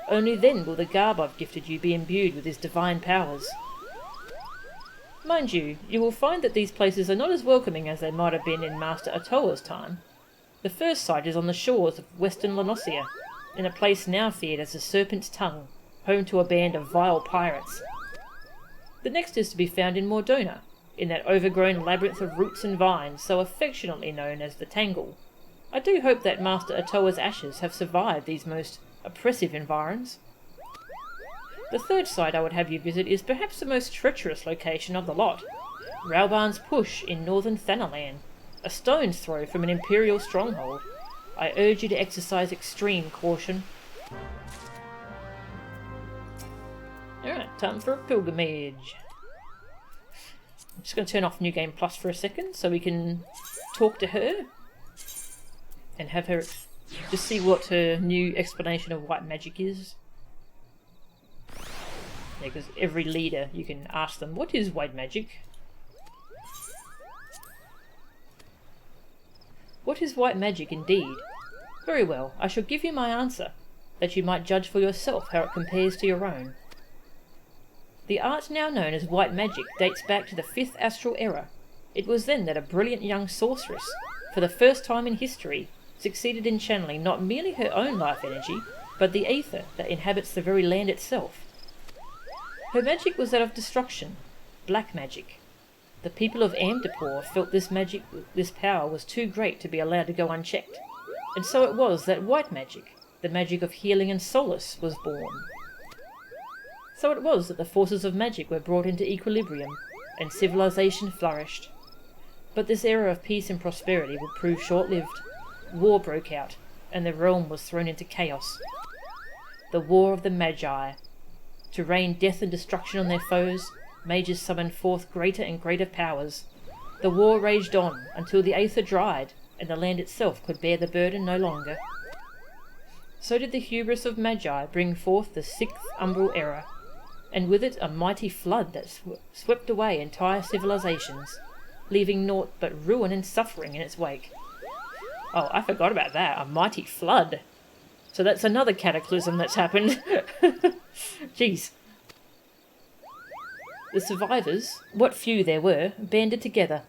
A: Only then will the garb I've gifted you be imbued with his divine powers. Mind you, you will find that these places are not as welcoming as they might have been in Master Atoa's time. The first site is on the shores of western Lanosia, in a place now feared as the Serpent's Tongue, home to a band of vile pirates. The next is to be found in Mordona, in that overgrown labyrinth of roots and vines so affectionately known as the Tangle. I do hope that Master Atoa's ashes have survived these most oppressive environs. The third site I would have you visit is perhaps the most treacherous location of the lot, Rauban's Push in northern Thanalan, a stone's throw from an imperial stronghold. I urge you to exercise extreme caution. Alright, time for a pilgrimage. I'm just going to turn off New Game Plus for a second so we can talk to her and have her just see what her new explanation of white magic is. Yeah, because every leader you can ask them, what is white magic? What is white magic indeed? Very well, I shall give you my answer, that you might judge for yourself how it compares to your own. The art now known as white magic dates back to the 5th astral era. It was then that a brilliant young sorceress, for the first time in history, succeeded in channeling not merely her own life energy, but the aether that inhabits the very land itself. Her magic was that of destruction, black magic. The people of Amdapor felt this power was too great to be allowed to go unchecked, and so it was that white magic, the magic of healing and solace, was born. So it was that the forces of magic were brought into equilibrium, and civilization flourished. But this era of peace and prosperity would prove short-lived. War broke out, and the realm was thrown into chaos. The War of the Magi. To rain death and destruction on their foes, mages summoned forth greater and greater powers. The war raged on until the aether dried, and the land itself could bear the burden no longer. So did the hubris of Magi bring forth the 6th Umbral Era, and with it a mighty flood that swept away entire civilizations, leaving naught but ruin and suffering in its wake. Oh, I forgot about that, a mighty flood. So that's another cataclysm that's happened. Jeez. The survivors, what few there were, banded together.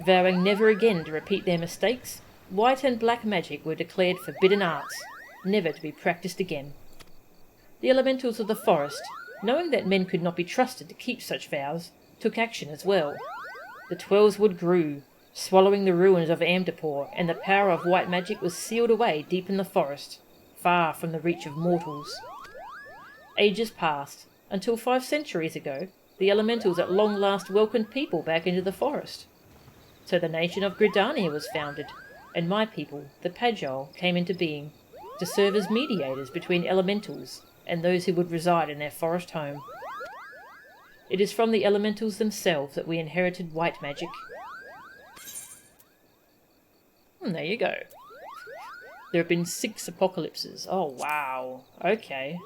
A: Vowing never again to repeat their mistakes, white and black magic were declared forbidden arts, never to be practiced again. The elementals of the forest, knowing that men could not be trusted to keep such vows, took action as well. The 12wood grew, swallowing the ruins of Amdapor, and the power of white magic was sealed away deep in the forest, far from the reach of mortals. Ages passed, until 5 centuries ago, the elementals at long last welcomed people back into the forest. So the nation of GRIDANIA was founded, and my people, the Pagol, came into being, to serve as mediators between elementals and those who would reside in their forest home. It is from the elementals themselves that we inherited white magic. And there you go. There have been 6 apocalypses. Oh wow. Okay.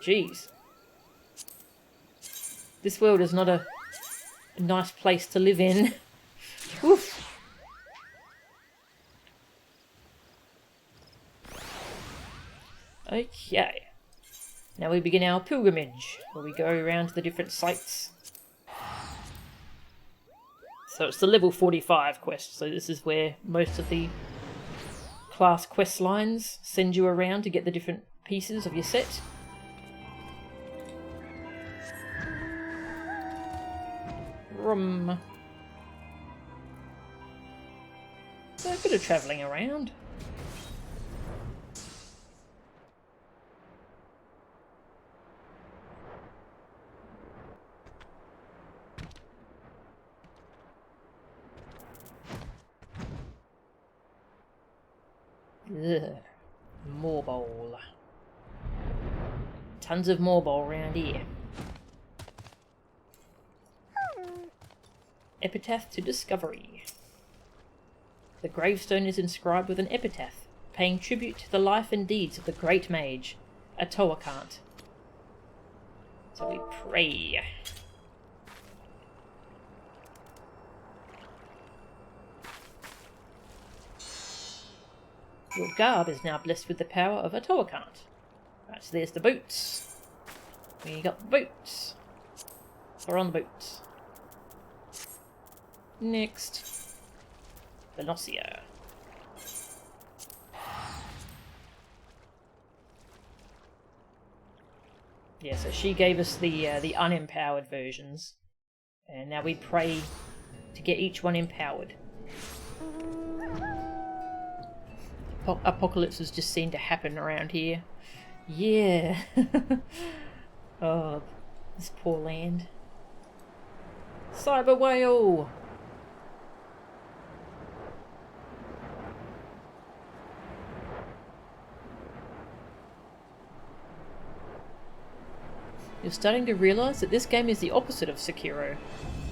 A: Jeez. This world is not a nice place to live in. Oof. Okay. Now we begin our pilgrimage, where we go around to the different sites. So it's the level 45 quest, so this is where most of the class quest lines send you around to get the different pieces of your set. So a bit of travelling around. Ugh. Morbol. Tons of Morbol around here. Epitaph to Discovery. The gravestone is inscribed with an epitaph, paying tribute to the life and deeds of the great mage, Atowakant. So we pray. Your garb is now blessed with the power of Atowakant. Right, so there's the boots. We got the boots. We're on the boots. Next. Velocia. Yeah, so she gave us the unempowered versions. And now we pray to get each one empowered. Apocalypses just seem to happen around here. Yeah. Oh, this poor land. Cyber whale! You're starting to realise that this game is the opposite of Sekiro.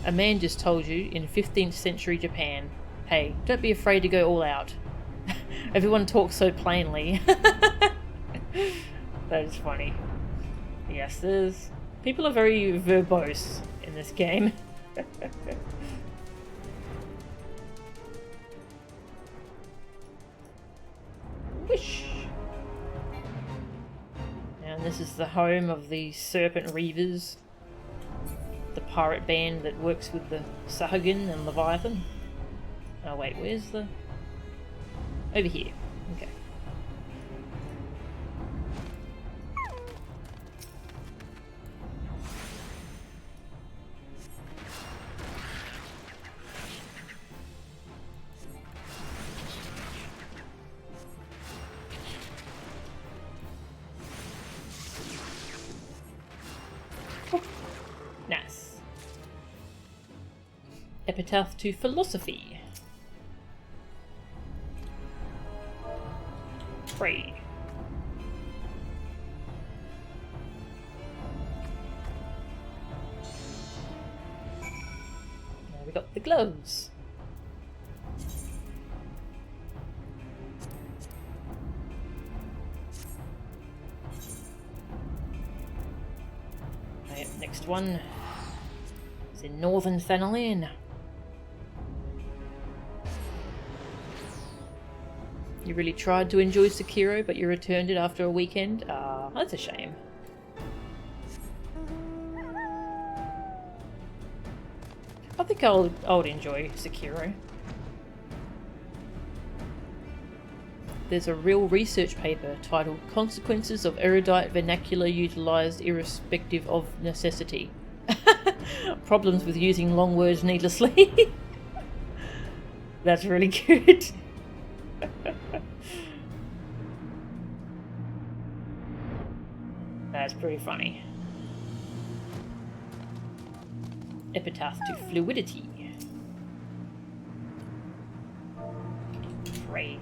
A: A man just told you in 15th century Japan, hey, don't be afraid to go all out. Everyone talks so plainly. That is funny. Yes, people are very verbose in this game. Wish. And this is the home of the Serpent Reavers, the pirate band that works with the Sahagin and Leviathan. Oh wait, where's the... Over here. Okay. Epitaph to Philosophy. Pray. Now we got the gloves. Right, next one is in Northern Thanalan. You really tried to enjoy Sekiro, but you returned it after a weekend? Ah, that's a shame. I think I'll enjoy Sekiro. There's a real research paper titled Consequences of Erudite Vernacular Utilized Irrespective of Necessity. Problems with using long words needlessly. That's really good. That's pretty funny. Epitaph to Fluidity. Pray.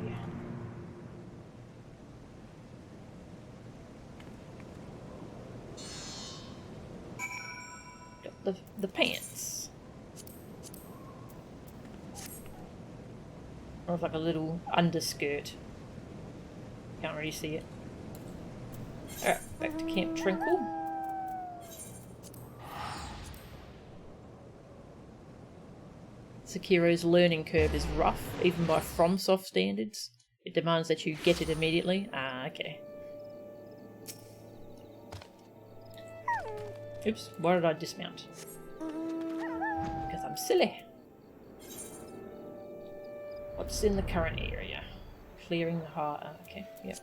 A: Got the pants. Or it's like a little underskirt. Can't really see it. Alright, back to Camp Tranquil. Sekiro's learning curve is rough, even by FromSoft standards. It demands that you get it immediately. Ah, okay. Oops, why did I dismount? Because I'm silly. What's in the current area? Clearing the heart. Ah, okay, yep.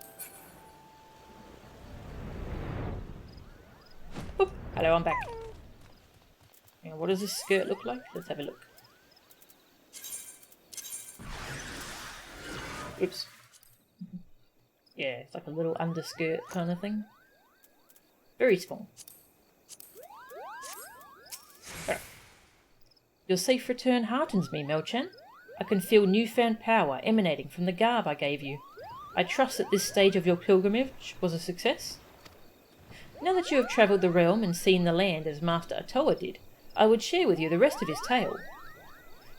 A: Boop. Hello, I'm back. Now, what does this skirt look like? Let's have a look. Oops. Yeah, it's like a little underskirt kind of thing. Very small. Right. Your safe return heartens me, Melchan. I can feel newfound power emanating from the garb I gave you. I trust that this stage of your pilgrimage was a success. Now that you have travelled the realm and seen the land as Master Atoa did, I would share with you the rest of his tale.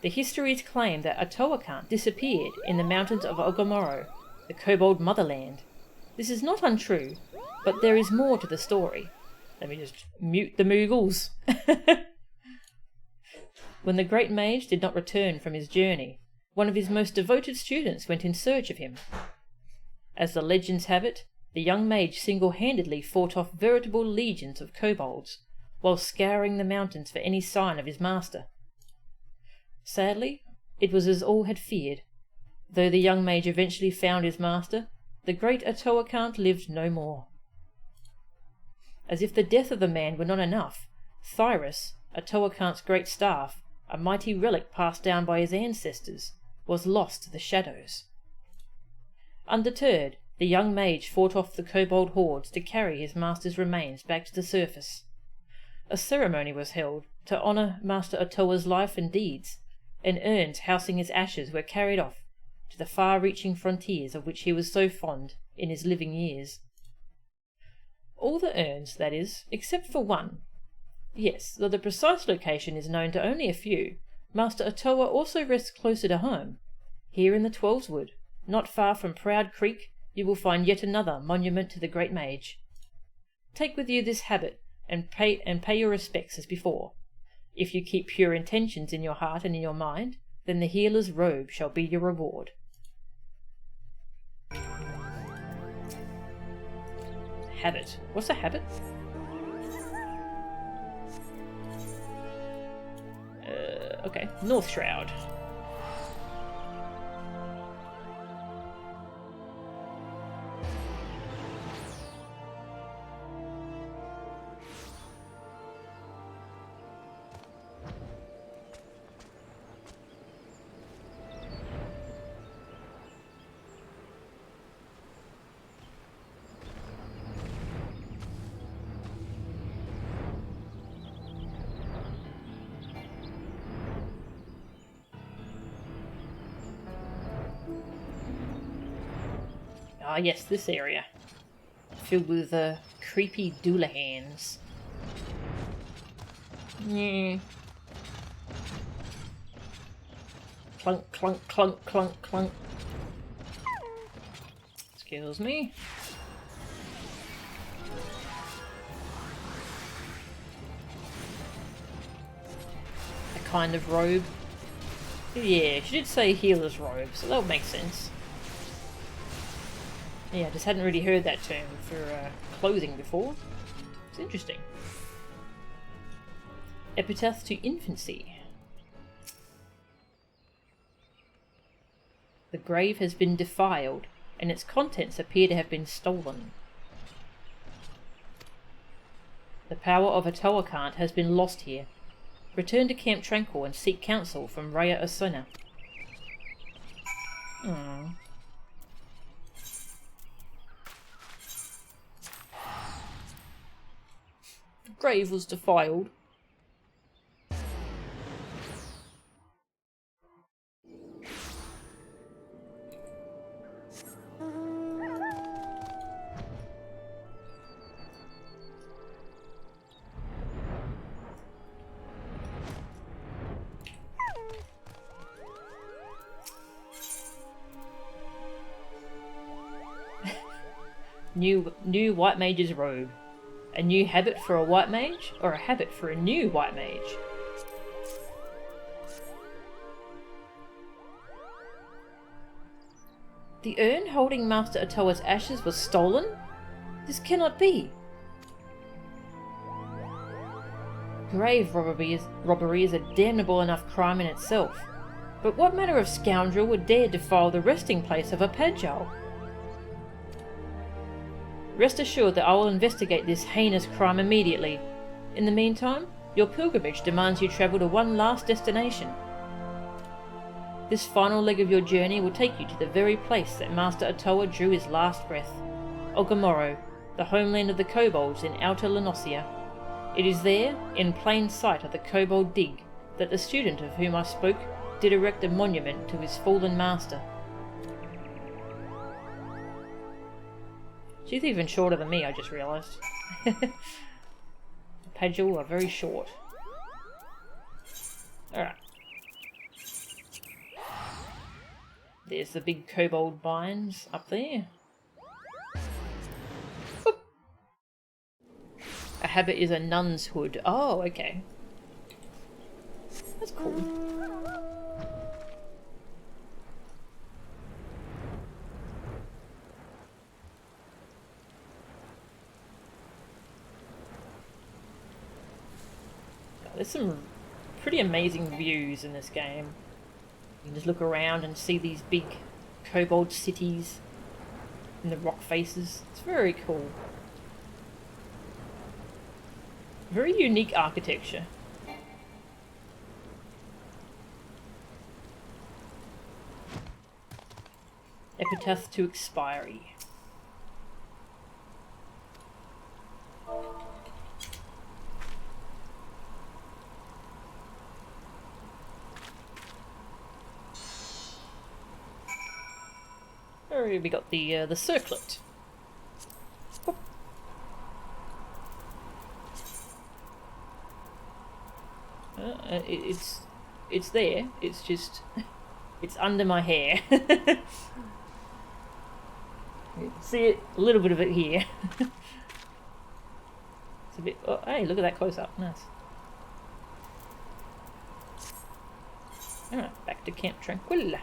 A: The histories claim that Atoa disappeared in the mountains of Ogomoro, the Kobold motherland. This is not untrue, but there is more to the story. Let me just mute the Moogles. When the great mage did not return from his journey, one of his most devoted students went in search of him. As the legends have it, the young mage single-handedly fought off veritable legions of kobolds, while scouring the mountains for any sign of his master. Sadly, it was as all had feared. Though the young mage eventually found his master, the great Atoa lived no more. As if the death of the man were not enough, Thyrus, Atoa great staff, a mighty relic passed down by his ancestors, was lost to the shadows. Undeterred, the young mage fought off the kobold hordes to carry his master's remains back to the surface. A ceremony was held to honour Master Atoa's life and deeds, and urns housing his ashes were carried off to the far-reaching frontiers of which he was so fond in his living years. All the urns, that is, except for one. Yes, though the precise location is known to only a few, Master Atoa also rests closer to home. Here in the Twelveswood, not far from Proud Creek, you will find yet another monument to the great mage. Take with you this habit, and pay your respects as before. If you keep pure intentions in your heart and in your mind, then the healer's robe shall be your reward. Habit. What's a habit? Okay, North Shroud. Ah, yes, this area. Filled with creepy doulahans. Yeah. Clunk, clunk, clunk, clunk, clunk. Excuse me. A kind of robe. Yeah, she did say healer's robe, so that would make sense. Yeah, I just hadn't really heard that term for clothing before. It's interesting. Epitaph to infancy. The grave has been defiled, and its contents appear to have been stolen. The power of a Toakant has been lost here. Return to Camp Tranquil and seek counsel from Raya Osuna. The grave was defiled. New White Mage's robe. A new habit for a White Mage, or a habit for a new White Mage? The urn holding Master Otoa's ashes was stolen? This cannot be! Grave robbery is a damnable enough crime in itself, but what manner of scoundrel would dare defile the resting place of a Pajal? Rest assured that I will investigate this heinous crime immediately. In the meantime, your pilgrimage demands you travel to one last destination. This final leg of your journey will take you to the very place that Master Otoa drew his last breath, Ogamoro, the homeland of the kobolds in Outer Lenosia. It is there, in plain sight of the kobold dig, that the student of whom I spoke did erect a monument to his fallen master. She's even shorter than me, I just realised. Pajal are very short. Alright. There's the big kobold vines up there. Boop. A habit is a nun's hood. Oh, okay. That's cool. There's some pretty amazing views in this game. You can just look around and see these big kobold cities and the rock faces. It's very cool. Very unique architecture. Epitaph to expiry. We got the circlet. Whoop. It's there. It's just it's under my hair. You can see it, a little bit of it here. It's a bit. Oh, hey, look at that close up. Nice. All right, back to Camp Tranquil.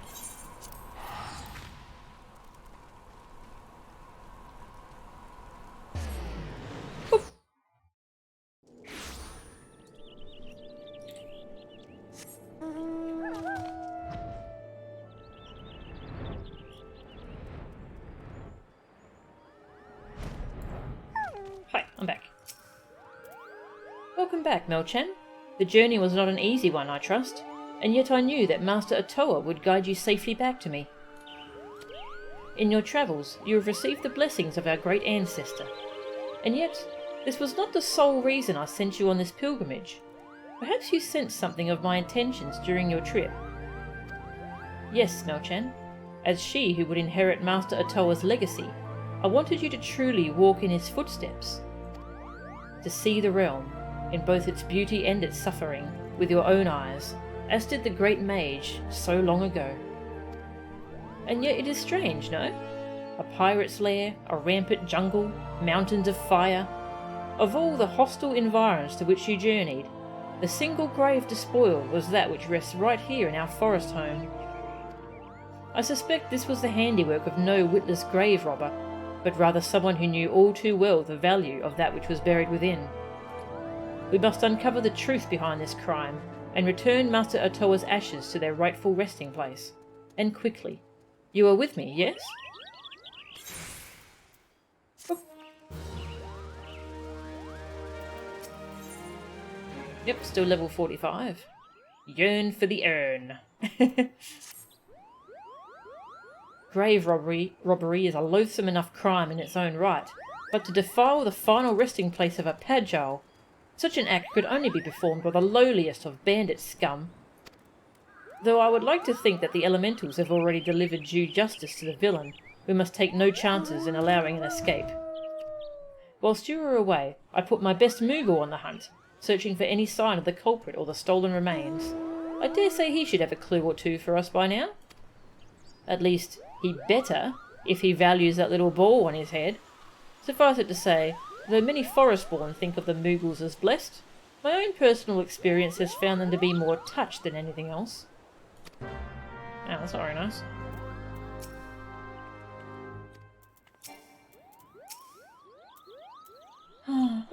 A: Hi, I'm back. Welcome back, Melchan. The journey was not an easy one, I trust, and yet I knew that Master Otoa would guide you safely back to me. In your travels, you have received the blessings of our great ancestor, and yet this was not the sole reason I sent you on this pilgrimage. Perhaps you sensed something of my intentions during your trip. Yes, Melchan, As she who would inherit Master Atoa's legacy, I wanted you to truly walk in his footsteps. To see the realm, in both its beauty and its suffering, with your own eyes, as did the great Mage so long ago. And yet it is strange, no? A pirate's lair, a rampant jungle, mountains of fire. Of all the hostile environs to which you journeyed, the single grave despoiled was that which rests right here in our forest home. I suspect this was the handiwork of no witless grave robber, but rather someone who knew all too well the value of that which was buried within. We must uncover the truth behind this crime, and return Master Atoa's ashes to their rightful resting place. And quickly. You are with me, yes? Oh. Yep, still level 45. Yearn for the urn. Grave robbery is a loathsome enough crime in its own right, but to defile the final resting place of a Padjal, such an act could only be performed by the lowliest of bandit scum. Though I would like to think that the elementals have already delivered due justice to the villain, we must take no chances in allowing an escape. Whilst you were away, I put my best Moogle on the hunt, searching for any sign of the culprit or the stolen remains. I dare say he should have a clue or two for us by now. At least, he'd better, if he values that little ball on his head. Suffice it to say, though many Forestborn think of the Moogles as blessed, my own personal experience has found them to be more touched than anything else. Oh, that's very nice.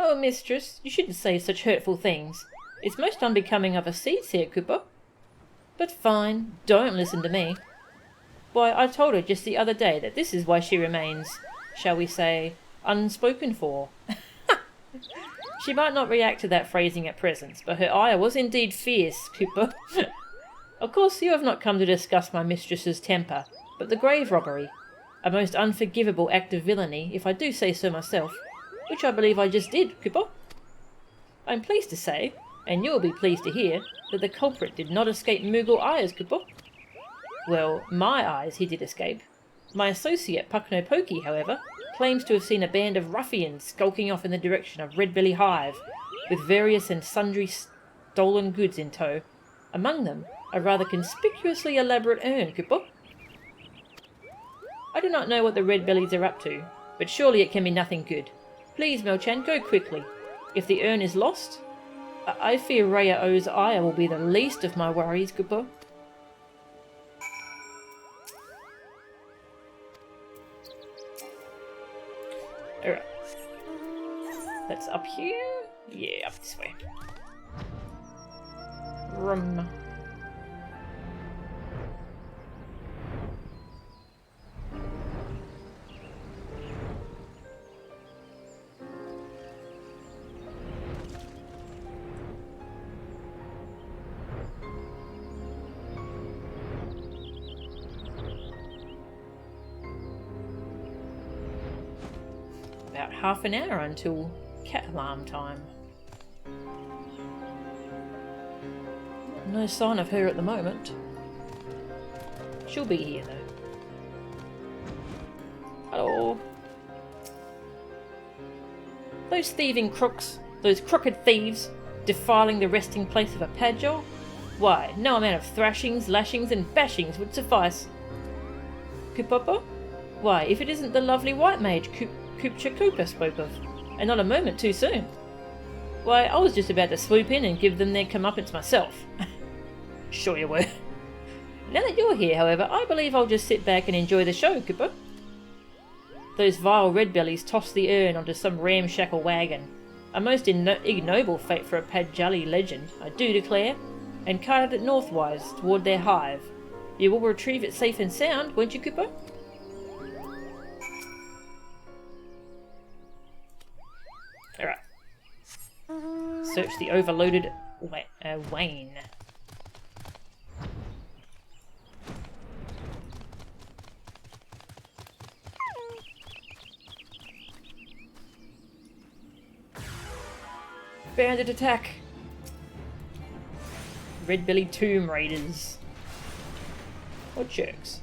A: Oh, mistress, you shouldn't say such hurtful things. It's most unbecoming of a seed-seer, Cooper. But fine, don't listen to me. Why, I told her just the other day that this is why she remains, shall we say, unspoken for. She might not react to that phrasing at present, but her ire was indeed fierce, Cooper. Of course, you have not come to discuss my mistress's temper, but the grave robbery. A most unforgivable act of villainy, if I do say so myself, which I believe I just did, Cooper. I'm pleased to say, and you'll be pleased to hear, that the culprit did not escape Moogle eyes, Cooper. Well, my eyes he did escape. My associate Pucknopoki, however, claims to have seen a band of ruffians skulking off in the direction of Redbelly Hive, with various and sundry stolen goods in tow. Among them, a rather conspicuously elaborate urn, Cooper. I do not know what the Redbellies are up to, but surely it can be nothing good. Please, Melchan, go quickly. If the urn is lost, I fear Rhea O's ire will be the least of my worries, Cooper. Alright. That's up here? Yeah, up this way. Rum. About half an hour until cat alarm time. No sign of her at the moment. She'll be here though. Hello. Those thieving crooks, those crooked thieves, defiling the resting place of a Padjal? Why, no amount of thrashings, lashings and bashings would suffice. Kupapa? Why, if it isn't the lovely white mage Koopcha Koopa spoke of, and not a moment too soon. Why, I was just about to swoop in and give them their comeuppance myself. Sure you were. Now that you're here, however, I believe I'll just sit back and enjoy the show, Cooper. Those vile redbellies tossed the urn onto some ramshackle wagon, a most ignoble fate for a Padjali legend, I do declare, and carted it northwise toward their hive. You will retrieve it safe and sound, won't you, Cooper? Alright. Search the overloaded Wayne. Bandit attack! Redbelly Tomb Raiders. What jerks.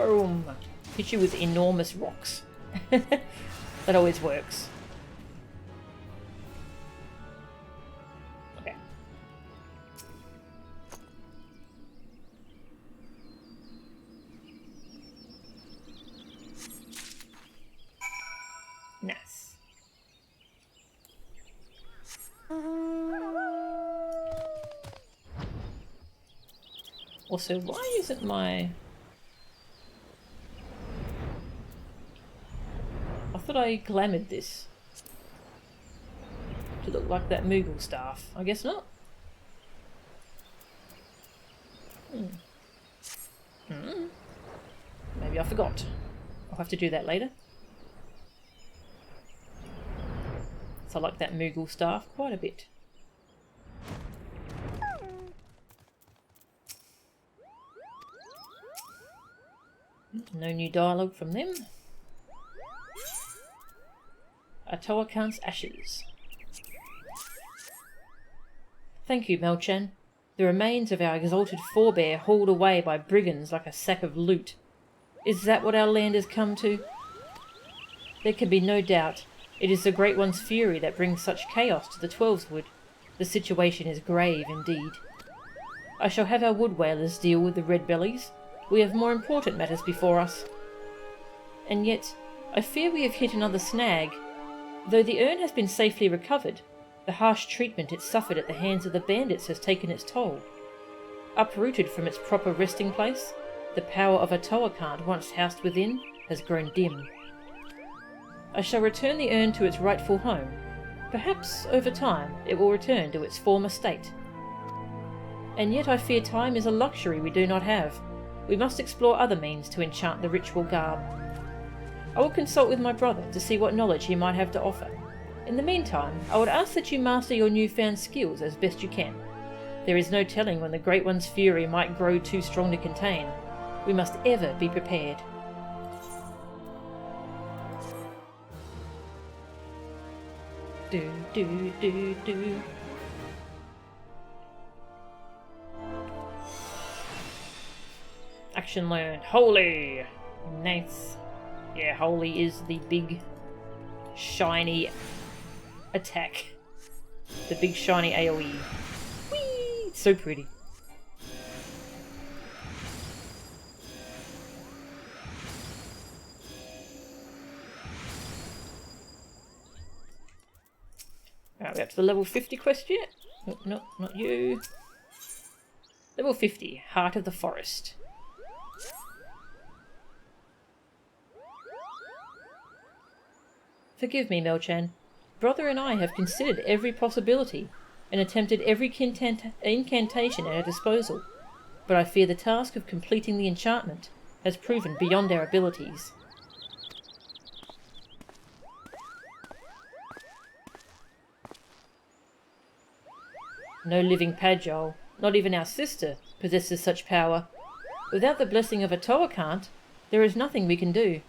A: Boom! Hit you with enormous rocks. That always works. Okay. Nice. Also, why isn't my... I thought I glamoured this to look like that Moogle staff. I guess not. Maybe I forgot. I'll have to do that later. So I like that Moogle staff quite a bit. No new dialogue from them. Atoakant's ashes. Thank you, Melchan. The remains of our exalted forebear hauled away by brigands like a sack of loot. Is that what our land has come to? There can be no doubt. It is the Great One's fury that brings such chaos to the Twelveswood. The situation is grave indeed. I shall have our wood whalers deal with the red bellies. We have more important matters before us. And yet, I fear we have hit another snag. Though the urn has been safely recovered, the harsh treatment it suffered at the hands of the bandits has taken its toll. Uprooted from its proper resting place, the power of Atoakant once housed within has grown dim. I shall return the urn to its rightful home. Perhaps, over time, it will return to its former state. And yet I fear time is a luxury we do not have. We must explore other means to enchant the ritual garb. I will consult with my brother to see what knowledge he might have to offer. In the meantime, I would ask that you master your newfound skills as best you can. There is no telling when the Great One's fury might grow too strong to contain. We must ever be prepared. Do. Action learned. Holy! Nice. Yeah, holy is the big, shiny attack. The big, shiny AoE. Whee! It's so pretty. Alright, we're up to the level 50 quest yet? No, not you. Level 50, Heart of the Forest. Forgive me, Melchan. Brother and I have considered every possibility and attempted every incantation at our disposal, but I fear the task of completing the enchantment has proven beyond our abilities. No living Pagol, not even our sister, possesses such power. Without the blessing of Atoakant, there is nothing we can do.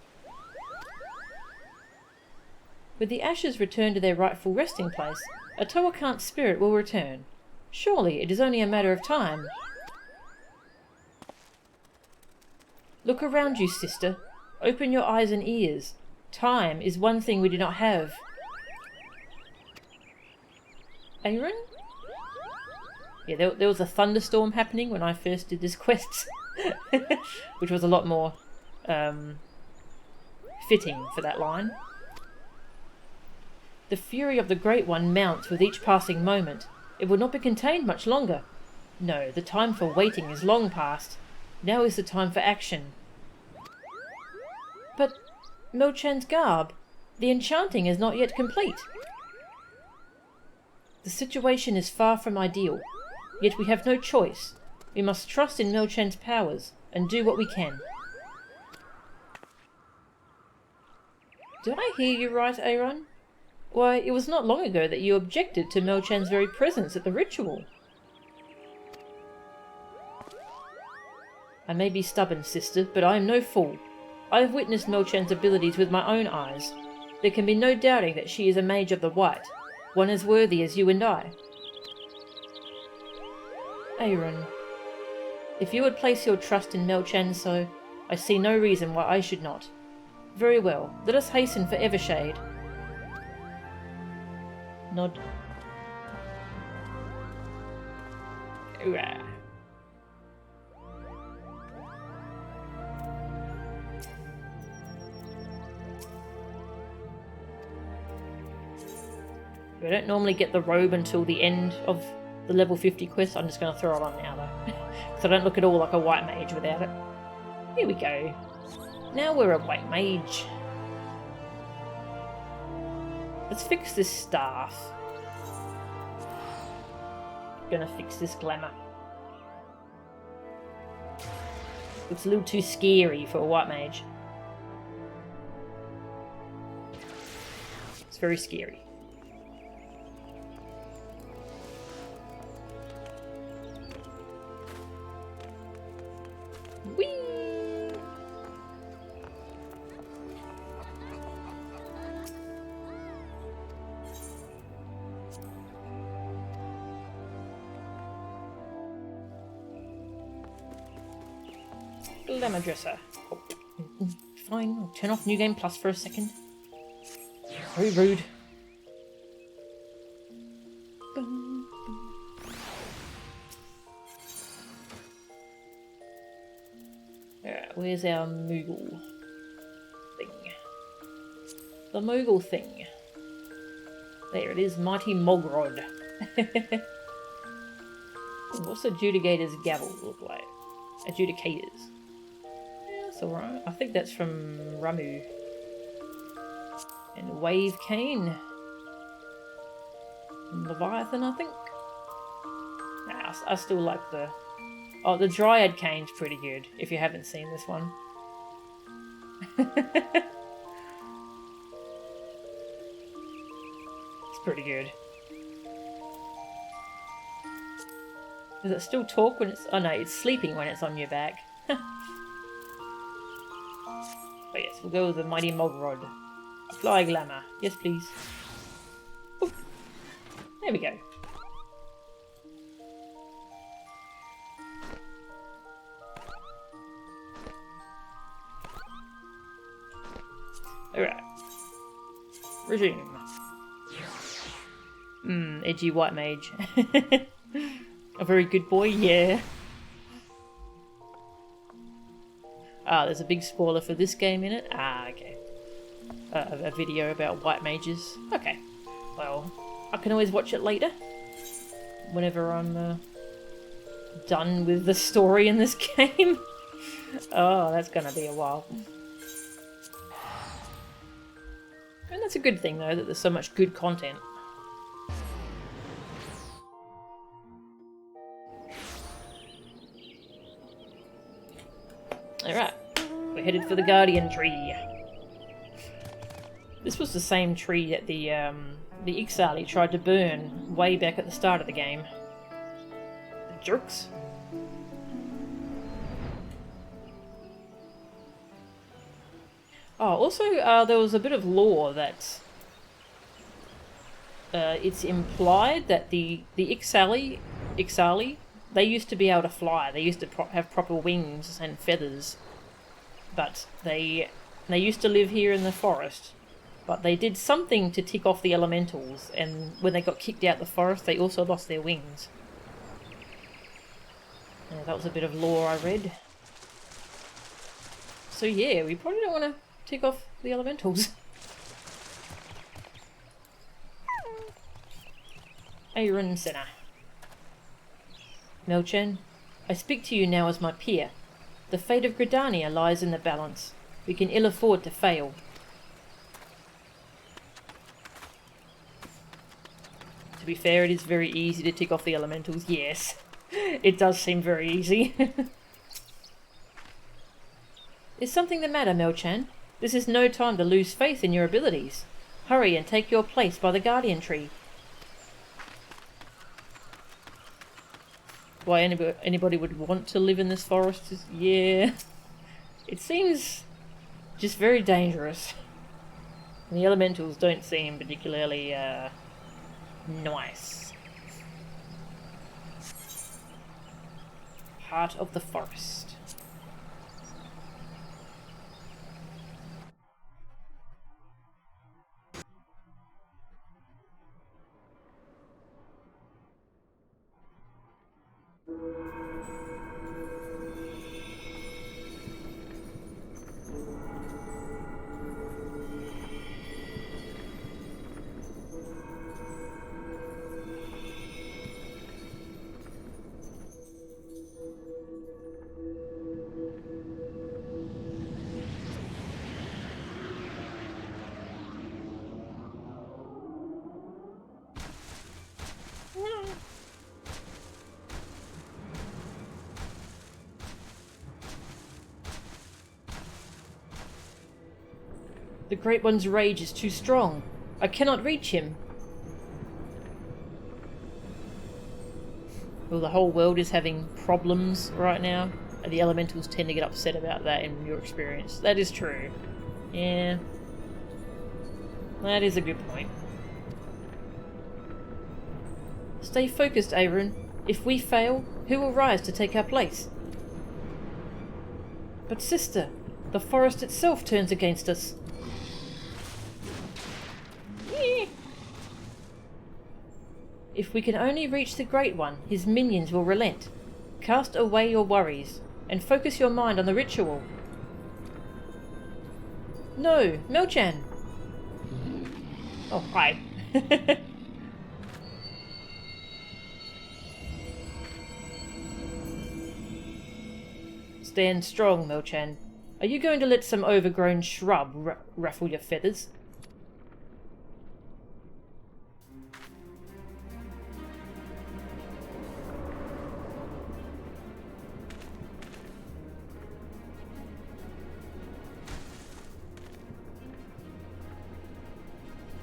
A: With the ashes returned to their rightful resting place, Atoakant's spirit will return. Surely it is only a matter of time. Look around you, sister. Open your eyes and ears. Time is one thing we do not have. Aaron? Yeah, there was a thunderstorm happening when I first did this quest, which was a lot more fitting for that line. The fury of the Great One mounts with each passing moment. It will not be contained much longer. No, the time for waiting is long past. Now is the time for action. But Melchan's garb, the enchanting is not yet complete. The situation is far from ideal, yet we have no choice. We must trust in Melchan's powers and do what we can. Did I hear you right, Aaron? Why, it was not long ago that you objected to Melchan's very presence at the ritual. I may be stubborn, sister, but I am no fool. I have witnessed Melchan's abilities with my own eyes. There can be no doubting that she is a mage of the white, one as worthy as you and I. Aaron, if you would place your trust in Melchan so, I see no reason why I should not. Very well, let us hasten for Evershade. Nod. Hoorah. We don't normally get the robe until the end of the level 50 quest. I'm just going to throw it on now though. So I don't look at all like a white mage without it. Here we go. Now we're a white mage. Let's fix this staff. Gonna fix this glamour. Looks a little too scary for a white mage. It's very scary. Whee! Glamour dresser. Oh, fine, I'll turn off New Game Plus for a second. Very rude. Where's our Moogle thing? The Moogle thing. There it is, Mighty Mogrod. What's Adjudicator's gavel look like? Adjudicators. Yeah, that's alright. I think that's from Ramu. And Wave Cane. And Leviathan, I think. Nah, I still like the... Oh, the Dryad Cane's pretty good, if you haven't seen this one. It's pretty good. Does it still talk when it's... Oh no, it's sleeping when it's on your back. But yes, we'll go with the Mighty Mogrod. Fly Glamour. Yes, please. Ooh. There we go. Alright. Resume. Edgy white mage. A very good boy, yeah. Ah, there's a big spoiler for this game in it. Ah, okay. A video about white mages. Okay. Well, I can always watch it later. Whenever I'm done with the story in this game. Oh, that's gonna be a while. And that's a good thing, though, that there's so much good content. Alright, we're headed for the Guardian Tree. This was the same tree that the XIV tried to burn way back at the start of the game. The jerks. Oh, also, there was a bit of lore that it's implied that the XIV, they used to be able to fly. They used to have proper wings and feathers, but they used to live here in the forest. But they did something to tick off the elementals, and when they got kicked out the forest, they also lost their wings. Yeah, that was a bit of lore I read. So yeah, we probably don't want to tick off the elementals. Iron Senna. Melchen, I speak to you now as my peer. The fate of Gridania lies in the balance. We can ill afford to fail. To be fair, it is very easy to tick off the elementals, yes. It does seem very easy. Is something the matter, Melchen? This is no time to lose faith in your abilities. Hurry and take your place by the Guardian Tree. Why anybody would want to live in this forest is... yeah. It seems just very dangerous. And the elementals don't seem particularly, nice. Heart of the forest. The Great One's rage is too strong. I cannot reach him. Well, the whole world is having problems right now, and the elementals tend to get upset about that in your experience. That is true. Yeah. That is a good point. Stay focused, Aaron. If we fail, who will rise to take our place? But sister, the forest itself turns against us. If we can only reach the Great One, his minions will relent. Cast away your worries, and focus your mind on the ritual. No, Melchan! Oh, hi. Stand strong, Melchan. Are you going to let some overgrown shrub ruffle your feathers?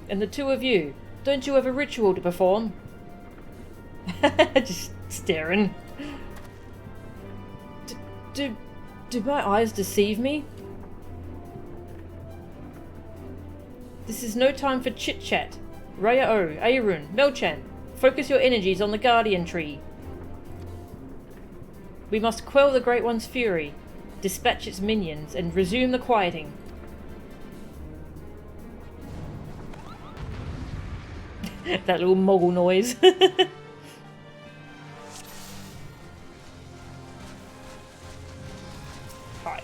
A: And the two of you, don't you have a ritual to perform? Just staring. Do my eyes deceive me? This is no time for chit-chat. Raya-O, Arun, Melchan, focus your energies on the Guardian Tree. We must quell the Great One's fury, dispatch its minions, and resume the quieting. That little mogul noise. Right.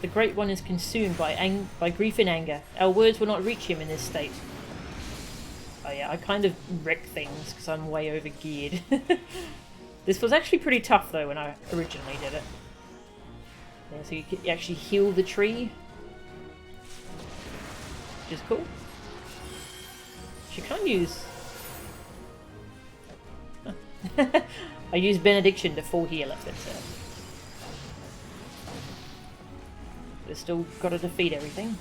A: The Great One is consumed by grief and anger. Our words will not reach him in this state. Oh yeah, I kind of wreck things because I'm way over geared. This was actually pretty tough though when I originally did it. Yeah, so you can actually heal the tree, which is cool. You can't use... I use Benediction to full heal it, but we've still got to defeat everything.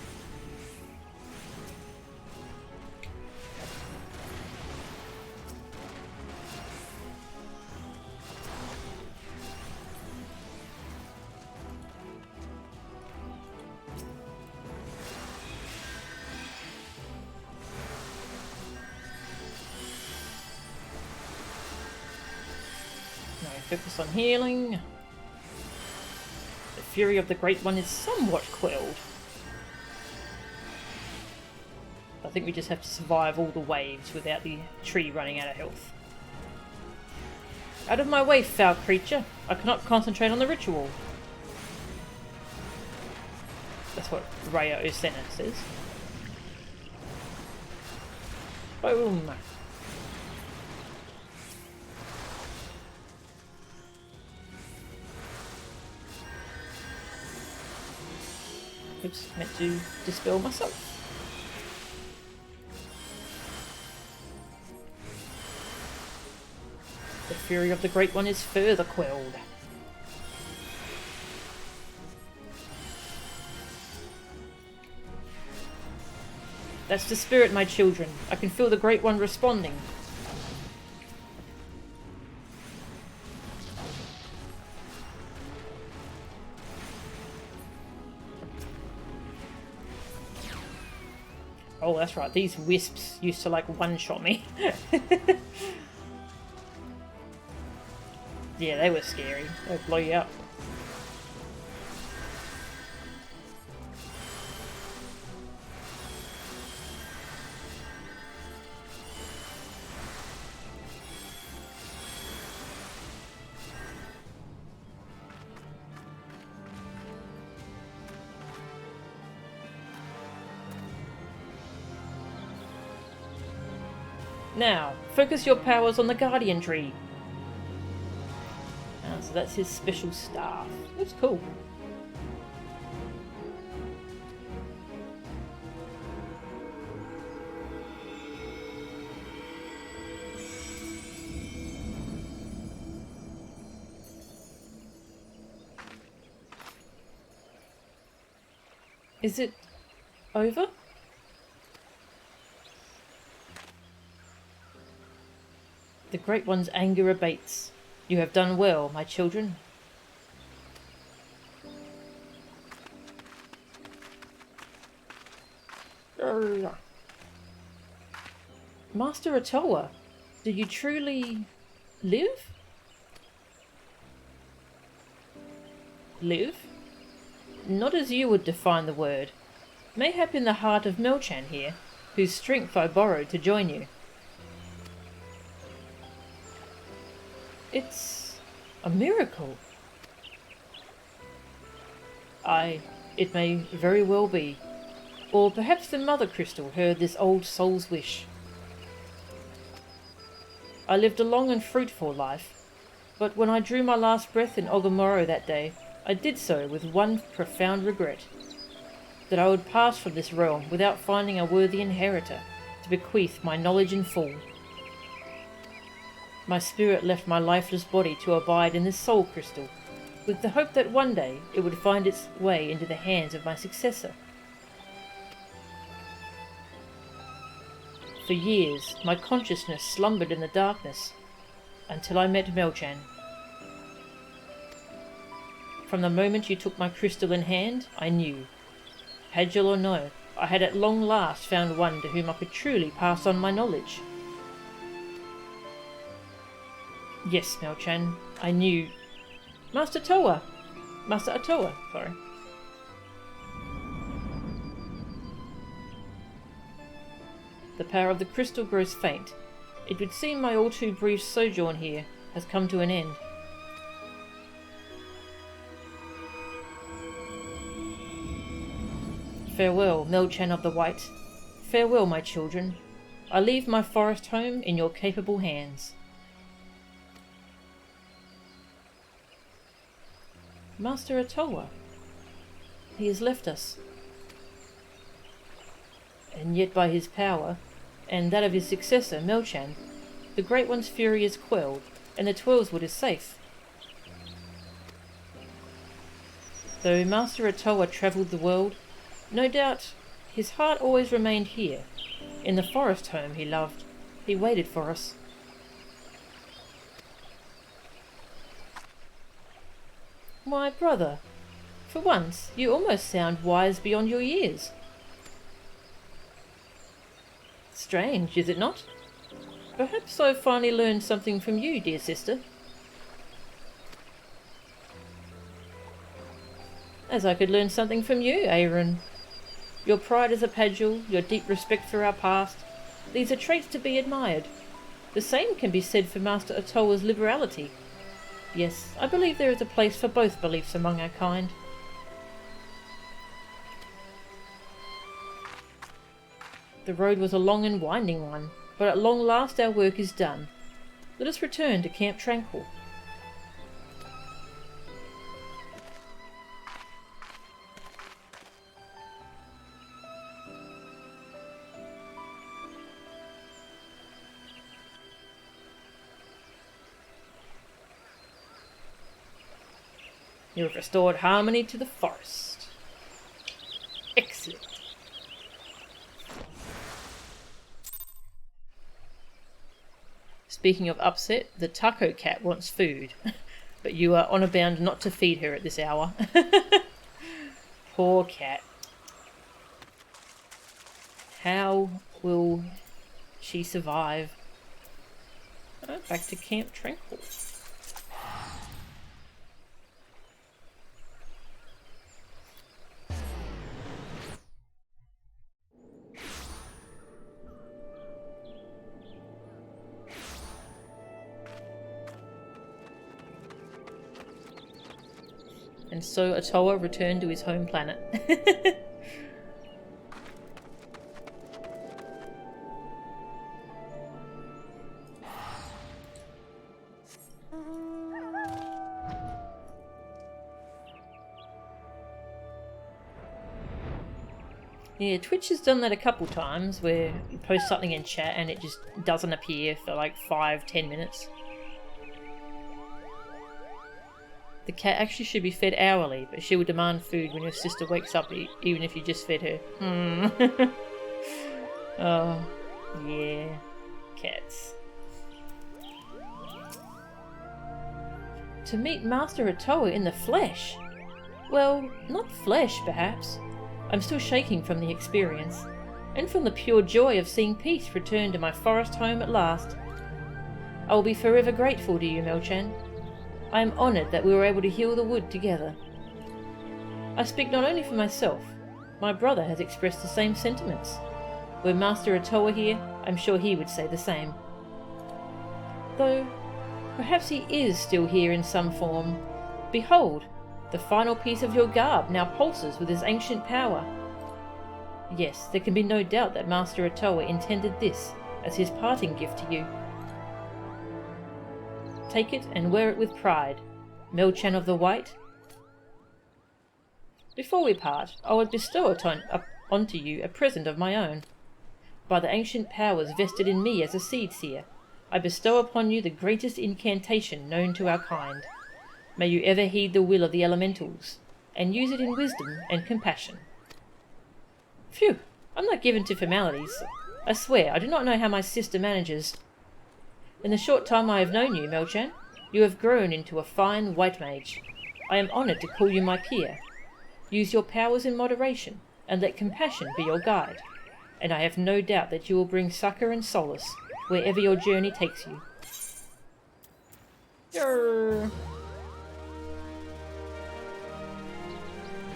A: Focus on healing. The fury of the Great One is somewhat quelled. I think we just have to survive all the waves without the tree running out of health. Out of my way, foul creature! I cannot concentrate on the ritual. That's what Raya Osena says. Boom! Oops, meant to dispel myself. The fury of the Great One is further quelled. That's the spirit, my children. I can feel the Great One responding. Oh, that's right. These wisps used to, like, one-shot me. Yeah, they were scary. They'd blow you up. Now, focus your powers on the Guardian Tree. So that's his special staff. Looks cool. Is it over? The Great One's anger abates. You have done well, my children. Master Atoa, do you truly live? Live? Not as you would define the word. Mayhap in the heart of Melchan here, whose strength I borrowed to join you. It's a miracle. It may very well be. Or perhaps the Mother Crystal heard this old soul's wish. I lived a long and fruitful life, but when I drew my last breath in Ogomoro that day, I did so with one profound regret, that I would pass from this realm without finding a worthy inheritor to bequeath my knowledge in full. My spirit left my lifeless body to abide in this soul crystal, with the hope that one day it would find its way into the hands of my successor. For years, my consciousness slumbered in the darkness, until I met Melchan. From the moment you took my crystal in hand, I knew. Pagel or no, I had at long last found one to whom I could truly pass on my knowledge. Yes, Melchan, I knew. Master Atoa, sorry. The power of the crystal grows faint. It would seem my all too brief sojourn here has come to an end. Farewell, Melchan of the White. Farewell, my children. I leave my forest home in your capable hands. Master Atoa. He has left us. And yet by his power, and that of his successor, Melchan, the Great One's fury is quelled, and the Twirlswood is safe. Though Master Atoa travelled the world, no doubt his heart always remained here, in the forest home he loved. He waited for us. My brother, for once you almost sound wise beyond your years. Strange, is it not? Perhaps I've finally learned something from you, dear sister. As I could learn something from you, Aaron. Your pride as a Pagel, your deep respect for our past, these are traits to be admired. The same can be said for Master Atoa's liberality. Yes, I believe there is a place for both beliefs among our kind. The road was a long and winding one, but at long last our work is done. Let us return to Camp Tranquil. You have restored harmony to the forest. Excellent. Speaking of upset, the taco cat wants food, but you are honour bound not to feed her at this hour. Poor cat. How will she survive? Oh, back to Camp Tranquil. And so Atoa returned to his home planet. Yeah, Twitch has done that a couple times where you post something in chat and it just doesn't appear for like 5-10 minutes. The cat actually should be fed hourly, but she will demand food when your sister wakes up, even if you just fed her. Oh, yeah. Cats. To meet Master Otoa in the flesh? Well, not flesh, perhaps. I'm still shaking from the experience, and from the pure joy of seeing peace return to my forest home at last. I will be forever grateful to you, Mel-chan. I am honoured that we were able to heal the wood together. I speak not only for myself. My brother has expressed the same sentiments. Were Master Otoa here, I'm sure he would say the same. Though, perhaps he is still here in some form. Behold, the final piece of your garb now pulses with his ancient power. Yes, there can be no doubt that Master Otoa intended this as his parting gift to you. Take it and wear it with pride, Mel-chan of the White. Before we part, I would bestow onto you a present of my own. By the ancient powers vested in me as a seed seer, I bestow upon you the greatest incantation known to our kind. May you ever heed the will of the elementals, and use it in wisdom and compassion. Phew, I'm not given to formalities. I swear, I do not know how my sister manages. In the short time I have known you, Mel-chan, you have grown into a fine white mage. I am honoured to call you my peer. Use your powers in moderation, and let compassion be your guide, and I have no doubt that you will bring succour and solace wherever your journey takes you. Yarr.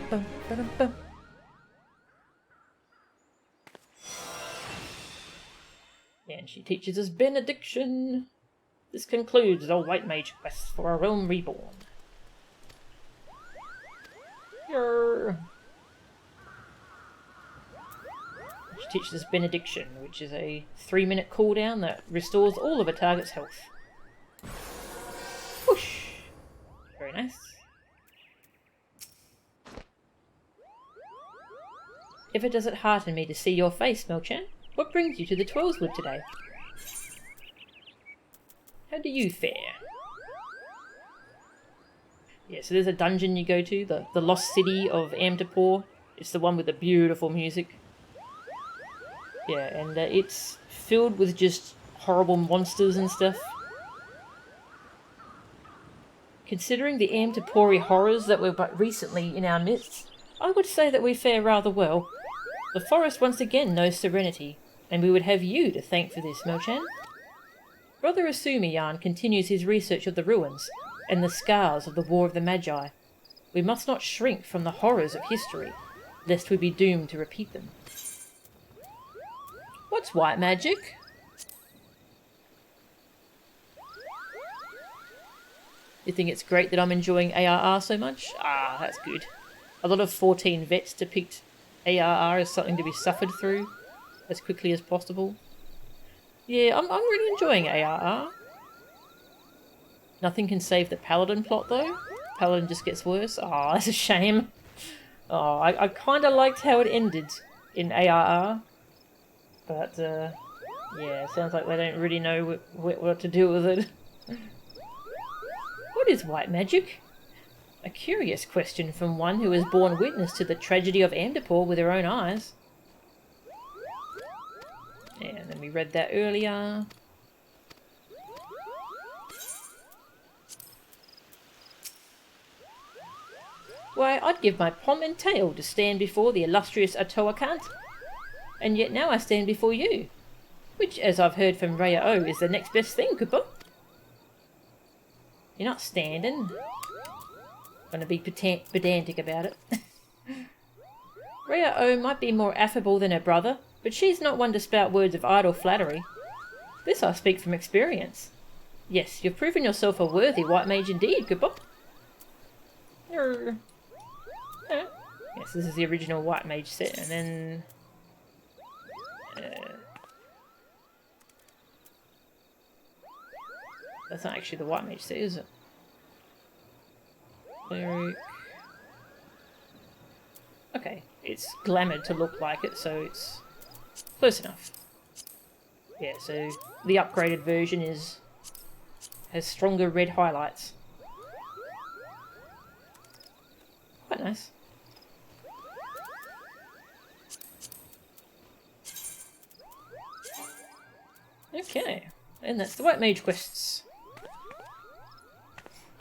A: Bum, ba-dum, bum. And she teaches us benediction. This concludes the White Mage quest for our realm reborn. Yarr. She teaches us benediction, which is a 3-minute cooldown that restores all of a target's health. Whoosh! Very nice. Ever does it hearten me to see your face, Mel-chan? What brings you to the Twellswood today? How do you fare? Yeah, so there's a dungeon you go to, the Lost City of Amtapor. It's the one with the beautiful music. Yeah, and it's filled with just horrible monsters and stuff. Considering the Amtapori horrors that were but recently in our midst, I would say that we fare rather well. The forest once again knows serenity, and we would have you to thank for this, Mel-chan. Brother Asumi-yan continues his research of the ruins and the scars of the War of the Magi. We must not shrink from the horrors of history, lest we be doomed to repeat them. What's white magic? You think it's great that I'm enjoying ARR so much? Ah, that's good. A lot of 14 vets depict ARR as something to be suffered through as quickly as possible. Yeah, I'm really enjoying ARR. Nothing can save the Paladin plot though. Paladin just gets worse. Oh, that's a shame. Oh, I kind of liked how it ended in ARR. But, yeah, sounds like they don't really know what to do with it. What is white magic? A curious question from one who has borne witness to the tragedy of Amtapor with her own eyes. And then we read that earlier. Why, I'd give my pom and tail to stand before the illustrious Otoa Kant. And yet now I stand before you, which, as I've heard from Raya O, is the next best thing, Koopa. You're not standing. Gonna be pedantic about it. Raya O might be more affable than her brother, but she's not one to spout words of idle flattery. This I speak from experience. Yes, you've proven yourself a worthy white mage indeed, Koopa. Yes, this is the original white mage set, and then... that's not actually the white mage set, is it? Cleric... okay, it's glamoured to look like it, so it's close enough. Yeah, so the upgraded version has stronger red highlights. Quite nice. Okay, and that's the White Mage quests.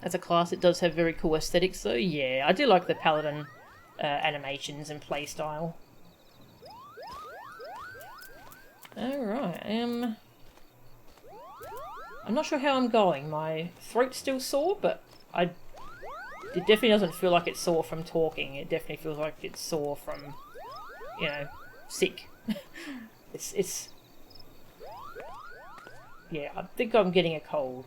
A: As a class, it does have very cool aesthetics, though. Yeah, I do like the paladin animations and playstyle. Alright, I'm not sure how I'm going. My throat's still sore, but it definitely doesn't feel like it's sore from talking. It definitely feels like it's sore from, you know, sick. it's... Yeah, I think I'm getting a cold.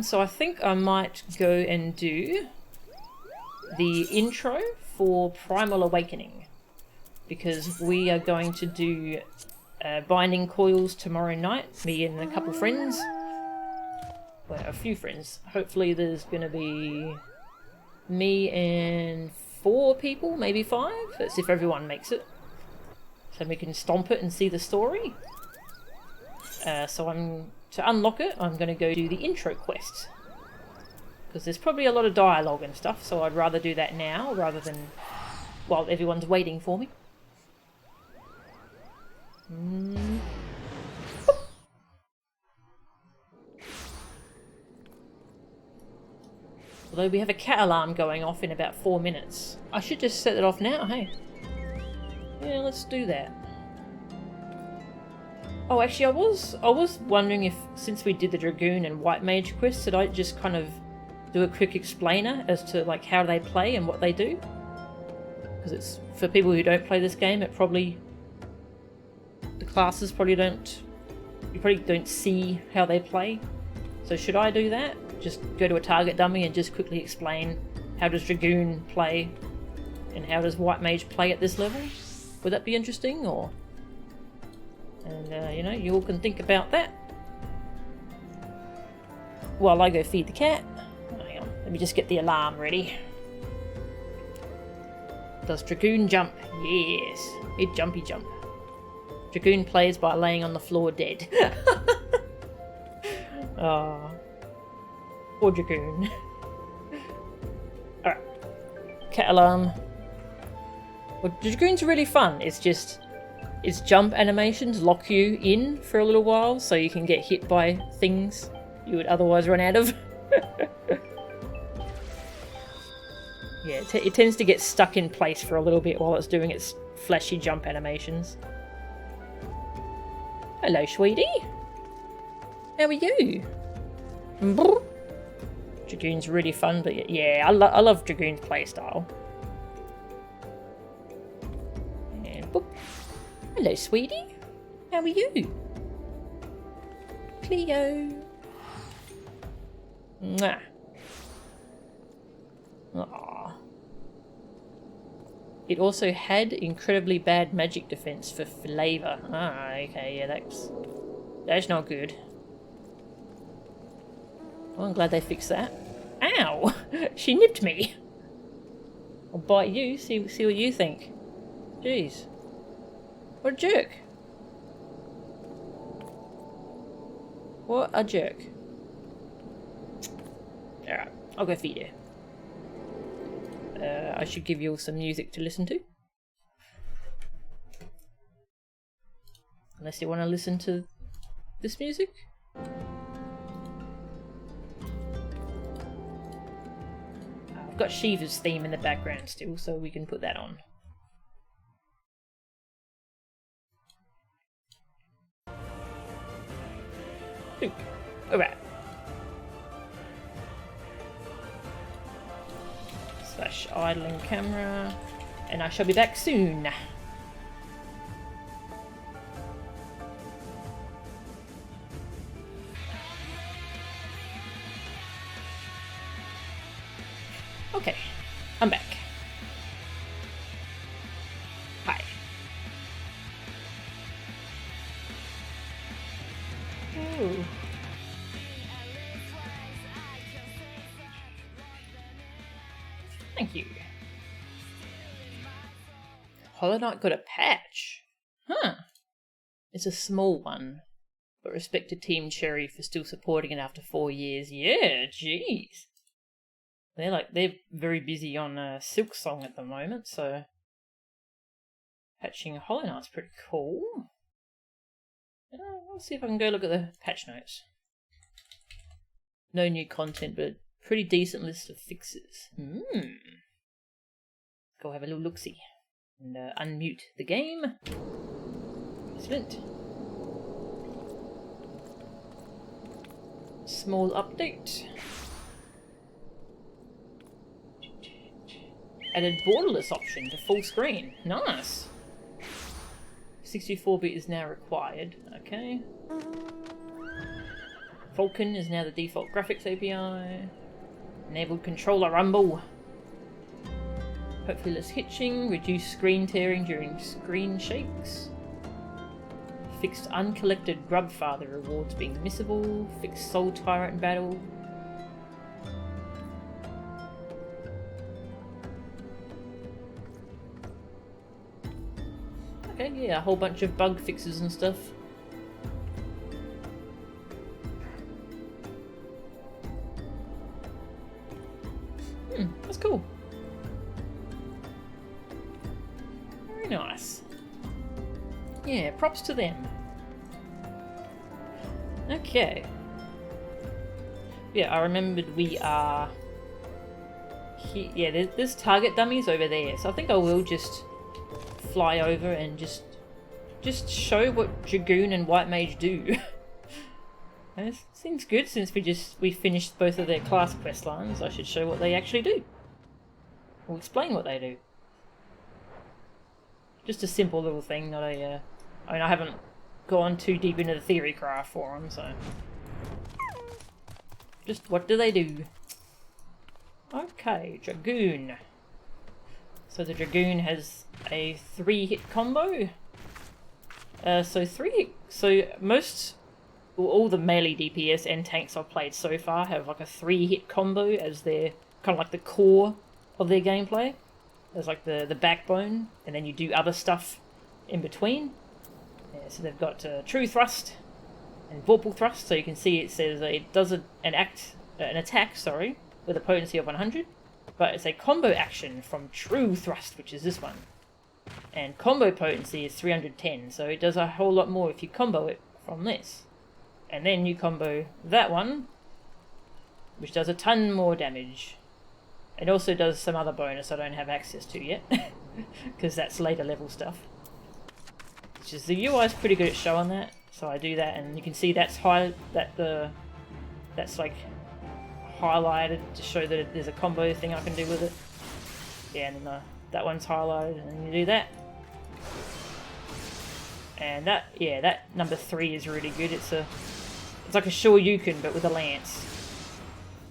A: So I think I might go and do the intro for Primal Awakening, because we are going to do Binding Coils tomorrow night, me and a couple friends. Well, a few friends. Hopefully there's going to be me and 4 people, maybe 5. That's if everyone makes it. So we can stomp it and see the story. So to unlock it, I'm going to go do the intro quest. Because there's probably a lot of dialogue and stuff, so I'd rather do that now rather than while everyone's waiting for me. Although we have a cat alarm going off in about 4 minutes. I should just set it off now, hey? Yeah, let's do that. Oh, actually, I was wondering if, since we did the Dragoon and White Mage quests, did I just kind of do a quick explainer as to like how they play and what they do? Because it's for people who don't play this game, it probably the classes probably don't see how they play. So should I do that? Just go to a target dummy and just quickly explain how does Dragoon play and how does White Mage play at this level? Would that be interesting, or? And, you know, you all can think about that. While I go feed the cat. Oh, hang on, let me just get the alarm ready. Does Dragoon jump? Yes. It jumpy jump. Dragoon plays by laying on the floor dead. Oh. Poor Dragoon. Alright. Cat alarm. Well, Dragoon's really fun. Its jump animations lock you in for a little while so you can get hit by things you would otherwise run out of. Yeah, it tends to get stuck in place for a little bit while it's doing its flashy jump animations. Hello, sweetie. How are you? Dragoon's really fun, but yeah, I love Dragoon's playstyle. And boop. Hello, sweetie. How are you? Cleo. Mwah. Aww. It also had incredibly bad magic defense for flavor. Ah, okay, yeah, that's not good. Well, I'm glad they fixed that. Ow! She nipped me! I'll bite you, see what you think. Jeez. What a jerk. What a jerk. Alright, I'll go feed her. I should give you all some music to listen to. Unless you want to listen to this music. I've got Shiva's theme in the background still, so we can put that on. Alright. Slash idling camera. And I shall be back soon. Okay, I'm back. Hi. Ooh. Thank you. Hollow Knight got a patch. Huh. It's a small one. But respect to Team Cherry for still supporting it after 4 years. Yeah, jeez. They're very busy on Silk Song at the moment, so patching Hollow Knight's pretty cool. Let's see if I can go look at the patch notes. No new content, but pretty decent list of fixes. Go have a little look-see. And unmute the game. Excellent. Small update. Added borderless option to full screen. Nice. 64-bit is now required. Okay. Vulkan is now the default graphics API. Enabled controller rumble. Hopefully less hitching. Reduced screen tearing during screen shakes. Fixed uncollected Grubfather rewards being missable. Fixed Soul Tyrant battle. Okay, yeah, a whole bunch of bug fixes and stuff. That's cool. Very nice. Yeah, props to them. Okay. Yeah, I remembered we are... Here. Yeah, there's target dummies over there, so I think I will just fly over and just show what Dragoon and White Mage do. And it seems good since we finished both of their class quest lines. I should show what they actually do. Or explain what they do. Just a simple little thing, not a... I mean, I haven't gone too deep into the theory craft for them, so... Just what do they do? Okay, Dragoon. So the Dragoon has a 3-hit combo. So most... all the melee DPS and tanks I've played so far have like a 3-hit combo as their kind of like the core of their gameplay. There's like the backbone, and then you do other stuff in between. Yeah, so they've got True Thrust and Vorpal Thrust. So you can see it says it does an attack, with a potency of 100, but it's a combo action from True Thrust, which is this one, and combo potency is 310. So it does a whole lot more if you combo it from this. And then you combo that one, which does a ton more damage. It also does some other bonus I don't have access to yet, because that's later level stuff. Which is, the UI is pretty good at showing that, so I do that, and you can see that's that's like highlighted to show that there's a combo thing I can do with it. Yeah, and then that one's highlighted, and then you do that. And that number 3 is really good. It's like a Shoryuken but with a lance.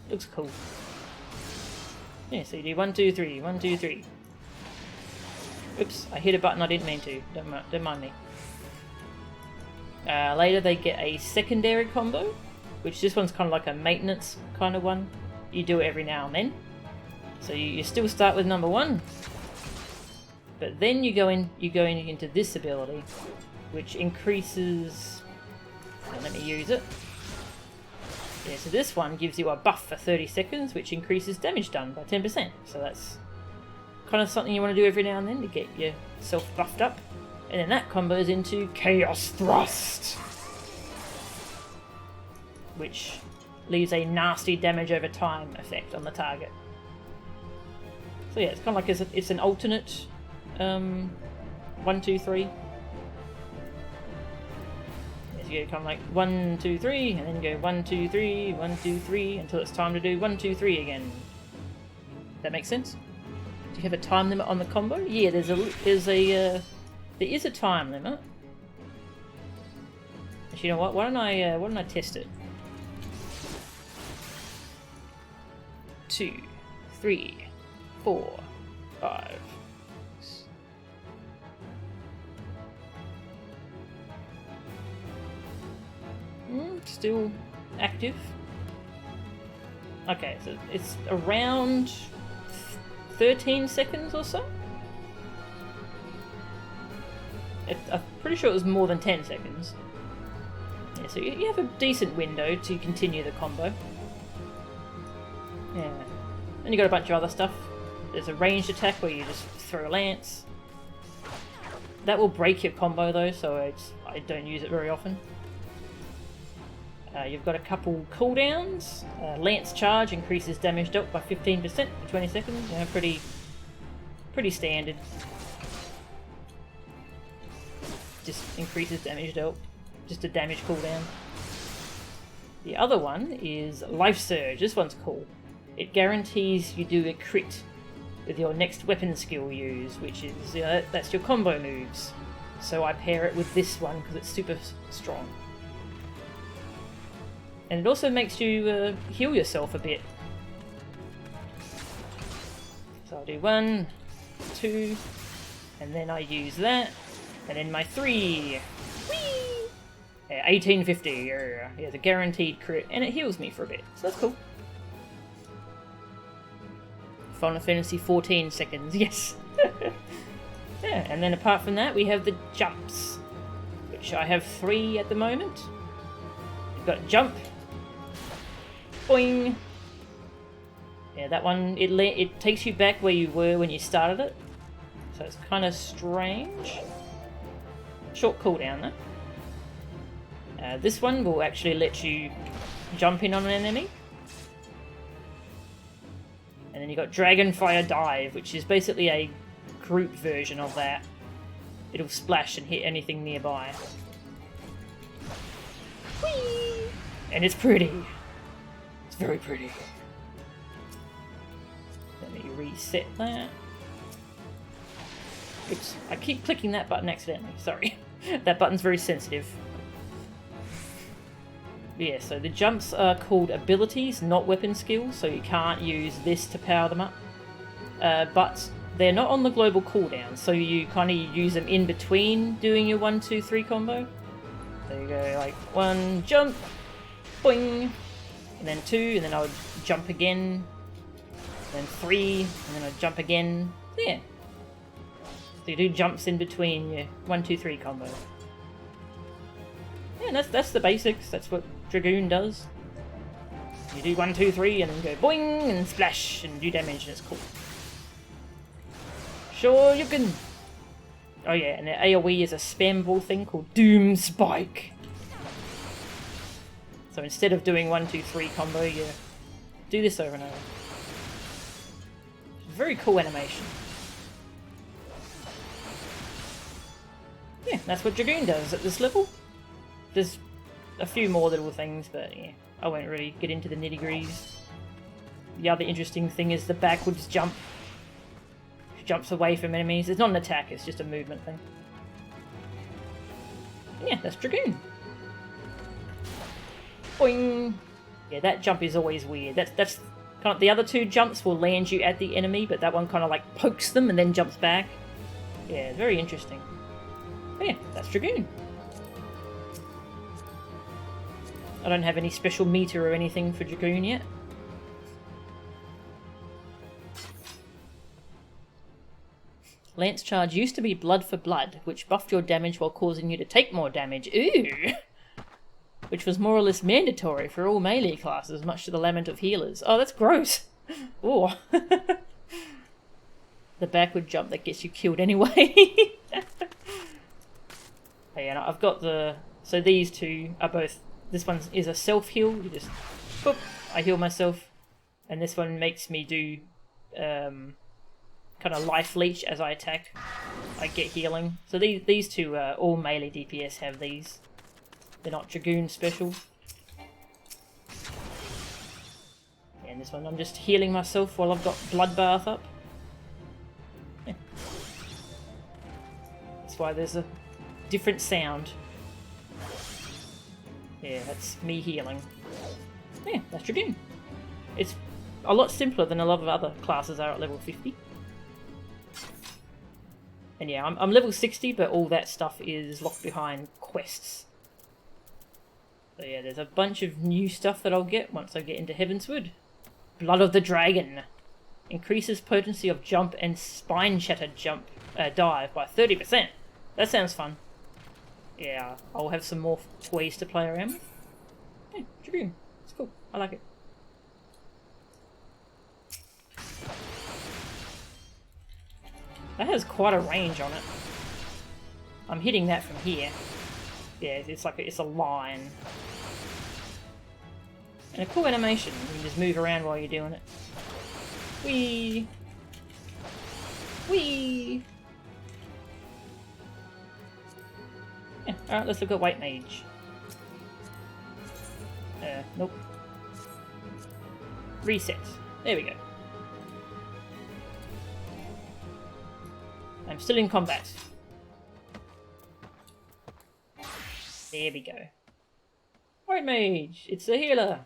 A: Looks cool. Yeah, so you do 1, 2, 3, 1, 2, 3. Oops, I hit a button I didn't mean to. Don't mind me. Later they get a secondary combo, which this one's kind of like a maintenance kind of one. You do it every now and then. So you still start with number 1, but then you go into this ability, which increases... let me use it. Yeah, so this one gives you a buff for 30 seconds, which increases damage done by 10%. So that's kind of something you want to do every now and then to get yourself buffed up. And then that combos into Chaos Thrust, which leaves a nasty damage over time effect on the target. So yeah, it's kind of like it's an alternate 1, 2, 3. You go kind of like 1, 2, 3, and then you go 1, 2, 3, 1, 2, 3 until it's time to do 1, 2, 3 again. That makes sense? Do you have a time limit on the combo? Yeah, there is a time limit. Actually, you know what? Why don't I test it? 2, 3, 4, 5. Still active. Okay, so it's around 13 seconds or so. I'm pretty sure it was more than 10 seconds. Yeah, so you have a decent window to continue the combo. Yeah. Then you got a bunch of other stuff. There's a ranged attack where you just throw a lance. That will break your combo though, so I don't use it very often. You've got a couple cooldowns. Lance charge increases damage dealt by 15% for 20 seconds. You know, pretty standard. Just increases damage dealt. Just a damage cooldown. The other one is Life Surge. This one's cool. It guarantees you do a crit with your next weapon skill use, which is, that's your combo moves. So I pair it with this one because it's super strong. And it also makes you heal yourself a bit. So I'll do 1, 2, and then I use that, and then my 3. Whee! Yeah, 1850. Yeah, it's a guaranteed crit, and it heals me for a bit, so that's cool. Final Fantasy 14 seconds, yes. Yeah, and then apart from that, we have the jumps, which I have 3 at the moment. You've got jump. Boing! Yeah, that one, it takes you back where you were when you started it. So it's kind of strange. Short cooldown though. This one will actually let you jump in on an enemy. And then you got Dragonfire Dive, which is basically a group version of that. It'll splash and hit anything nearby. Whee! And it's pretty. It's very pretty. Let me reset that. Oops, I keep clicking that button accidentally, sorry. That button's very sensitive. Yeah, so the jumps are called abilities, not weapon skills, so you can't use this to power them up. But they're not on the global cooldown, so you kind of use them in between doing your 1, 2, 3 combo. So you go like 1, jump, boing, and then 2, and then I would jump again, and then 3, and then I'd jump again. Yeah. So you do jumps in between your 1, 2, 3 combo. Yeah, that's the basics. That's what Dragoon does. You do 1, 2, 3, and then go boing and splash and do damage, and it's cool. Sure, you can. Oh yeah, and the AoE is a spam ball thing called Doom Spike. So instead of doing 1, 2, 3 combo, you do this over and over. Very cool animation. Yeah, that's what Dragoon does at this level. There's a few more little things, but yeah, I won't really get into the nitty-gritties. The other interesting thing is the backwards jump. She jumps away from enemies. It's not an attack, it's just a movement thing. Yeah, that's Dragoon. Boing! Yeah, that jump is always weird. That's kind of, the other 2 jumps will land you at the enemy, but that one kind of like pokes them and then jumps back. Yeah, very interesting. But yeah, that's Dragoon. I don't have any special meter or anything for Dragoon yet. Lance Charge used to be blood for blood, which buffed your damage while causing you to take more damage. Ooh! Which was more or less mandatory for all melee classes, much to the lament of healers. Oh, that's gross! Ooh. The backward jump that gets you killed anyway. Yeah, no, I've got the... So these 2 are both... This one is a self-heal. You just... Boop, I heal myself. And this one makes me do... kind of life leech as I attack. I get healing. So these 2 all melee DPS have these. They're not Dragoon special. And this one I'm just healing myself while I've got Bloodbath up. Yeah. That's why there's a different sound. Yeah, that's me healing. Yeah, that's Dragoon. It's a lot simpler than a lot of other classes are at level 50. And yeah, I'm level 60, but all that stuff is locked behind quests. So yeah, there's a bunch of new stuff that I'll get once I get into Heavensward. Blood of the Dragon. Increases potency of jump and spine shatter jump dive by 30%. That sounds fun. Yeah, I'll have some more ways to play around with. Yeah, Dragoon. It's cool. I like it. That has quite a range on it. I'm hitting that from here. Yeah, it's like it's a line. And a cool animation. You can just move around while you're doing it. Whee! Whee! Yeah, alright, let's look at White Mage. Nope. Reset. There we go. I'm still in combat. There we go. White Mage! It's a healer!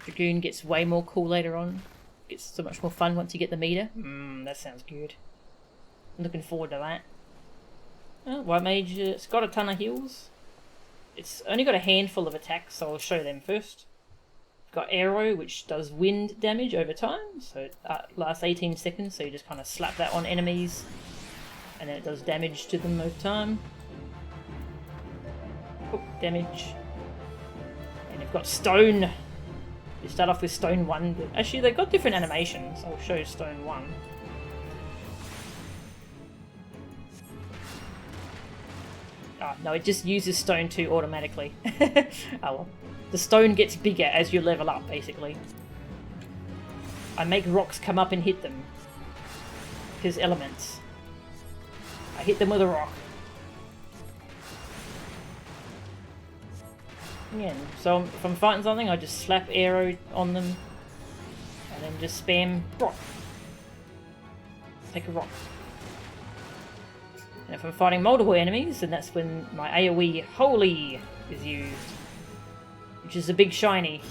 A: Dragoon gets way more cool later on. Gets so much more fun once you get the meter. That sounds good. I'm looking forward to that. White Mage, it's got a ton of heals. It's only got a handful of attacks, so I'll show them first. Got Arrow, which does wind damage over time, so it lasts 18 seconds, so you just kind of slap that on enemies, and then it does damage to them over time. Oh, damage. And you've got Stone. You start off with Stone 1, but actually they've got different animations. I'll show Stone 1. No, it just uses Stone 2 automatically. Oh well. The stone gets bigger as you level up, basically. I make rocks come up and hit them. Because elements. I hit them with a rock. Yeah, so if I'm fighting something, I just slap arrow on them. And then just spam rock. Take a rock. And if I'm fighting multiple enemies, then that's when my AoE Holy is used. Which is a big shiny.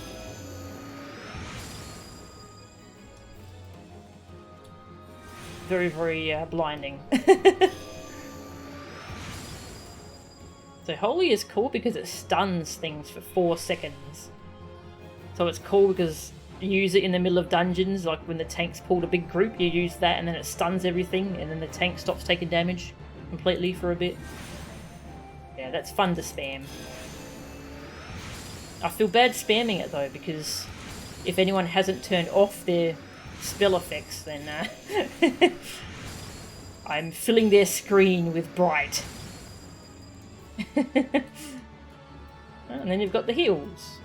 A: Very, very blinding. So Holy is cool because it stuns things for 4 seconds. So it's cool because you use it in the middle of dungeons, like when the tanks pulled a big group, you use that and then it stuns everything and then the tank stops taking damage completely for a bit. Yeah, that's fun to spam. I feel bad spamming it though, because if anyone hasn't turned off their spell effects, then I'm filling their screen with bright. And then you've got the heals.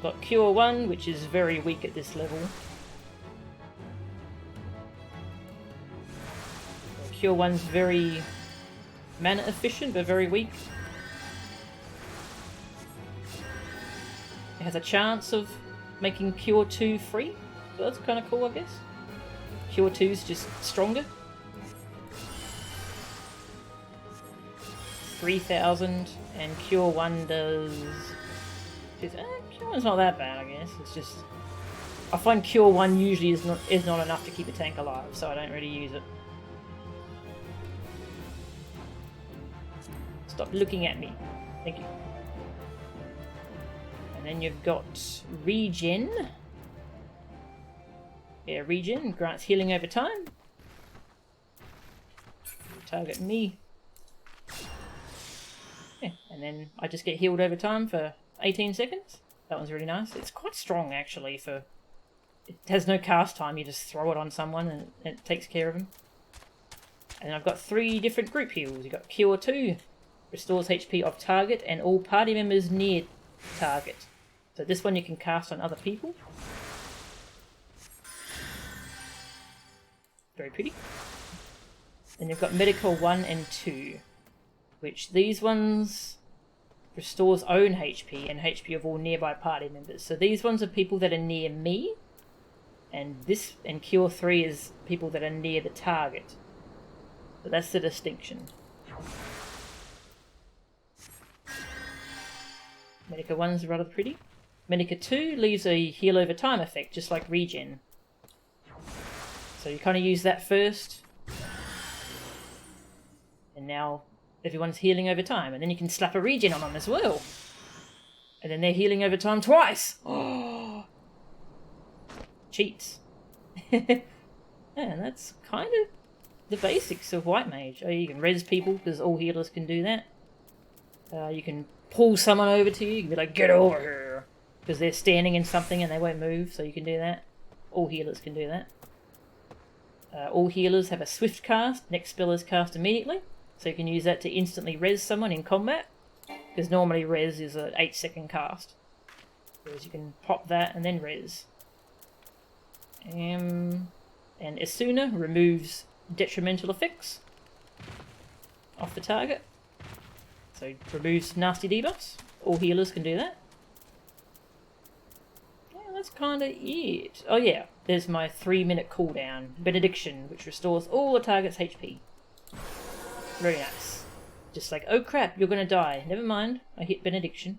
A: Got Cure 1, which is very weak at this level. Cure 1's very mana efficient, but very weak. It has a chance of making Cure 2 free, so that's kind of cool, I guess. Cure 2's just stronger. 3,000, and Cure 1 does... Cure 1's not that bad, I guess. It's just... I find Cure 1 usually is not enough to keep a tank alive, so I don't really use it. Stop looking at me. Thank you. And then you've got Regen. Yeah, Regen grants healing over time. Target me. Yeah, and then I just get healed over time for 18 seconds. That one's really nice. It's quite strong, actually, for... It has no cast time, you just throw it on someone and it takes care of them. And I've got 3 different group heals. You've got Cure 2, restores HP of target and all party members near target. So this one you can cast on other people. Very pretty. Then you've got Medical 1 and 2, which these ones restores own HP and HP of all nearby party members. So these ones are people that are near me, and Cure 3 is people that are near the target. So that's the distinction. Medica 1's rather pretty. Medica 2 leaves a heal over time effect, just like Regen. So you kind of use that first. And now everyone's healing over time. And then you can slap a Regen on them as well. And then they're healing over time twice. Oh, cheats. And that's kind of the basics of White Mage. Oh, you can res people, because all healers can do that. You can pull someone over to you. You can be like, get over here. Because they're standing in something and they won't move, so you can do that. All healers can do that. All healers have a swift cast. Next spell is cast immediately. So you can use that to instantly res someone in combat. Because normally res is an 8-second cast. Whereas you can pop that and then res. And Asuna removes detrimental effects off the target. So it removes nasty debuffs. All healers can do that. Yeah, that's kind of it. Oh yeah, there's my 3-minute cooldown. Benediction, which restores all the target's HP. Very nice. Just like, oh crap, you're gonna die. Never mind, I hit Benediction.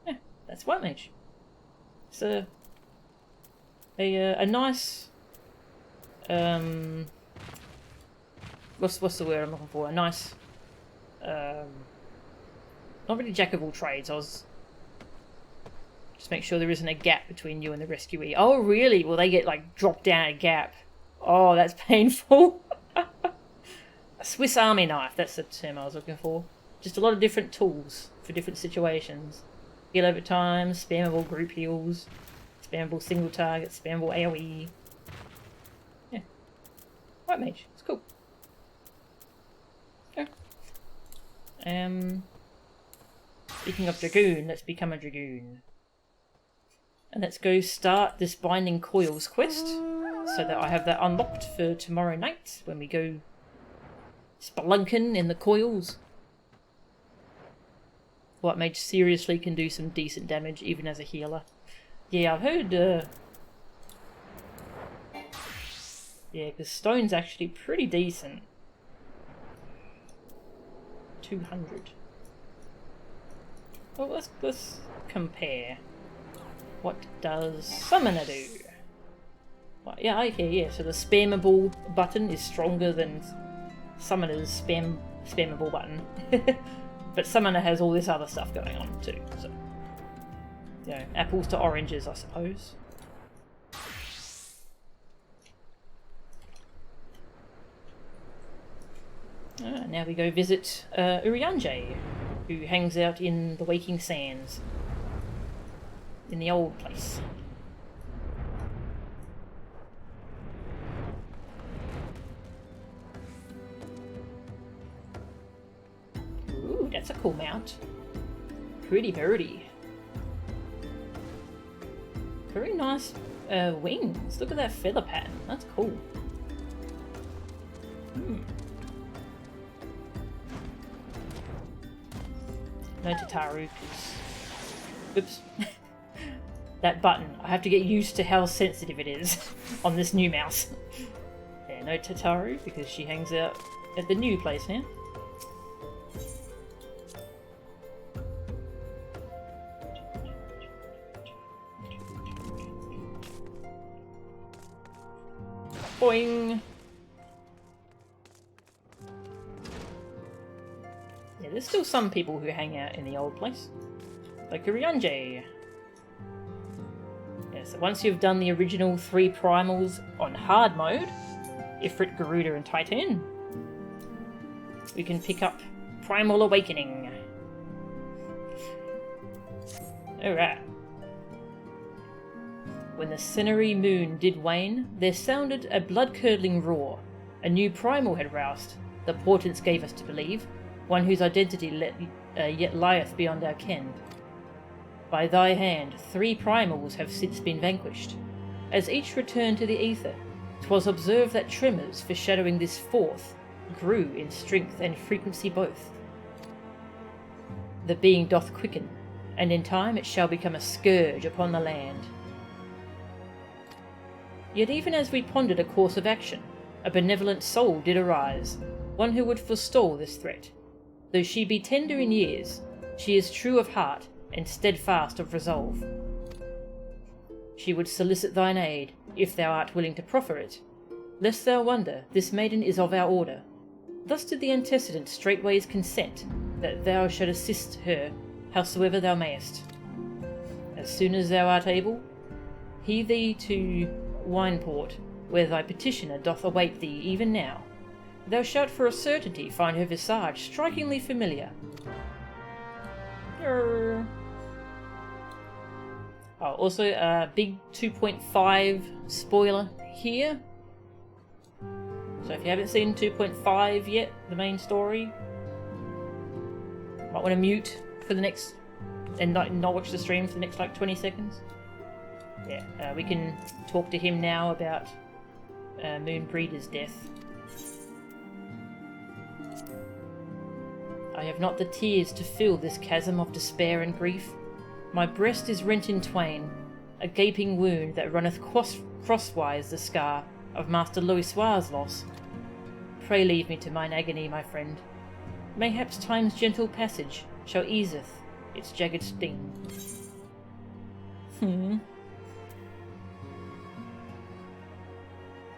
A: Yeah, that's White Mage. It's a nice... What's the word I'm looking for? A nice... not really jack of all trades. I was... Just make sure there isn't a gap between you and the rescuee. Oh really? Well, they get like dropped down a gap. Oh, that's painful. A Swiss Army knife, that's the term I was looking for. Just a lot of different tools for different situations. Heal over time, spammable group heals, spammable single target, spammable AoE. Yeah. White Mage, it's cool. Okay. Speaking of Dragoon, let's become a Dragoon. And let's go start this Binding Coils quest, so that I have that unlocked for tomorrow night when we go spelunking in the coils. White Mage seriously can do some decent damage even as a healer. Yeah, I've heard... Yeah, because Stone's actually pretty decent. 200. Well, let's compare. What does Summoner do? Well, yeah, okay, yeah, so the spammable button is stronger than Summoner's spammable button. But Summoner has all this other stuff going on too, so... You know, apples to oranges, I suppose. Now we go visit Urianger, who hangs out in the Waking Sands. In the old place. Ooh, that's a cool mount. Pretty birdie. Very nice wings. Look at that feather pattern. That's cool. No Tataru, because... Oops. That button. I have to get used to how sensitive it is on this new mouse. Yeah, no Tataru, because she hangs out at the new place now. Boing! Yeah, there's still some people who hang out in the old place. Like Urianger. Yeah, so once you've done the original 3 primals on hard mode, Ifrit, Garuda and Titan, we can pick up Primal Awakening. Alright. When the Cenary moon did wane, there sounded a blood-curdling roar. A new primal had roused, the portents gave us to believe, one whose identity yet lieth beyond our ken. By thy hand, 3 primals have since been vanquished. As each returned to the ether, 'twas observed that tremors foreshadowing this 4th grew in strength and frequency both. The being doth quicken, and in time it shall become a scourge upon the land. Yet even as we pondered a course of action, a benevolent soul did arise, one who would forestall this threat. Though she be tender in years, she is true of heart and steadfast of resolve. She would solicit thine aid, if thou art willing to proffer it. Lest thou wonder, this maiden is of our order. Thus did the antecedent straightways consent, that thou should assist her, howsoever thou mayest. As soon as thou art able, hie thee to Wineport, where thy petitioner doth await thee even now. Thou shalt for a certainty find her visage strikingly familiar. Oh, also a big 2.5 spoiler here. So if you haven't seen 2.5 yet, the main story, might want to mute for the next, and not watch the stream for the next like 20 seconds. Yeah, we can talk to him now about Moonbreeder's death. I have not the tears to fill this chasm of despair and grief. My breast is rent in twain, a gaping wound that runneth crosswise the scar of Master Louisoir's loss. Pray leave me to mine agony, my friend. Mayhaps time's gentle passage shall easeth its jagged sting.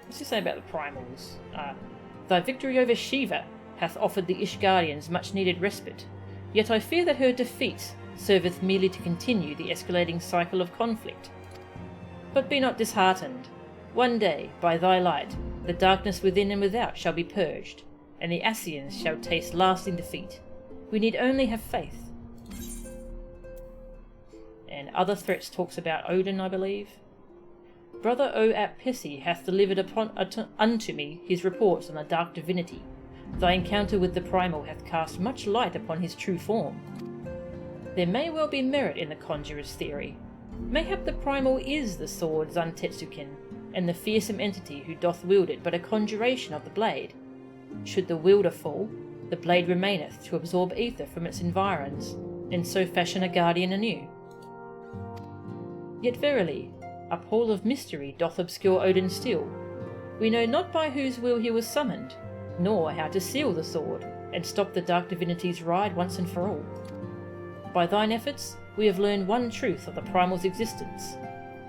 A: What's he say about the primals? Thy victory over Shiva hath offered the Ishgardians much needed respite, yet I fear that her defeat serveth merely to continue the escalating cycle of conflict. But be not disheartened. One day, by thy light, the darkness within and without shall be purged, and the Ascians shall taste lasting defeat. We need only have faith. And other threats talks about Odin, I believe. Brother O ap Pesi hath delivered unto me his reports on the dark divinity. Thy encounter with the primal hath cast much light upon his true form. There may well be merit in the conjurer's theory. Mayhap the primal is the sword Zantetsuken, and the fearsome entity who doth wield it but a conjuration of the blade. Should the wielder fall, the blade remaineth to absorb ether from its environs, and so fashion a guardian anew. Yet verily, a pall of mystery doth obscure Odin still. We know not by whose will he was summoned, nor how to seal the sword, and stop the dark divinity's ride once and for all. By thine efforts, we have learned one truth of the primal's existence,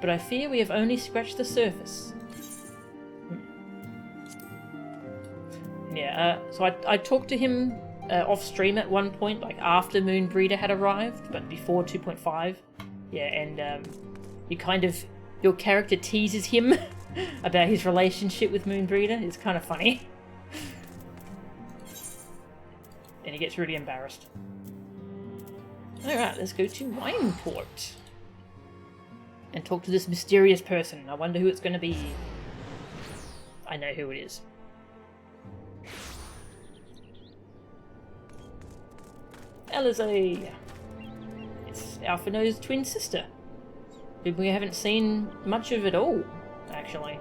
A: but I fear we have only scratched the surface. Yeah, so I talked to him off stream at one point, like after Moonbreeder had arrived, but before 2.5. Yeah, and your character teases him about his relationship with Moonbreeder. It's kind of funny. And he gets really embarrassed. Alright, let's go to Wineport. And talk to this mysterious person. I wonder who it's going to be. I know who it is. Alizé. It's Alphino's twin sister, who we haven't seen much of at all, actually.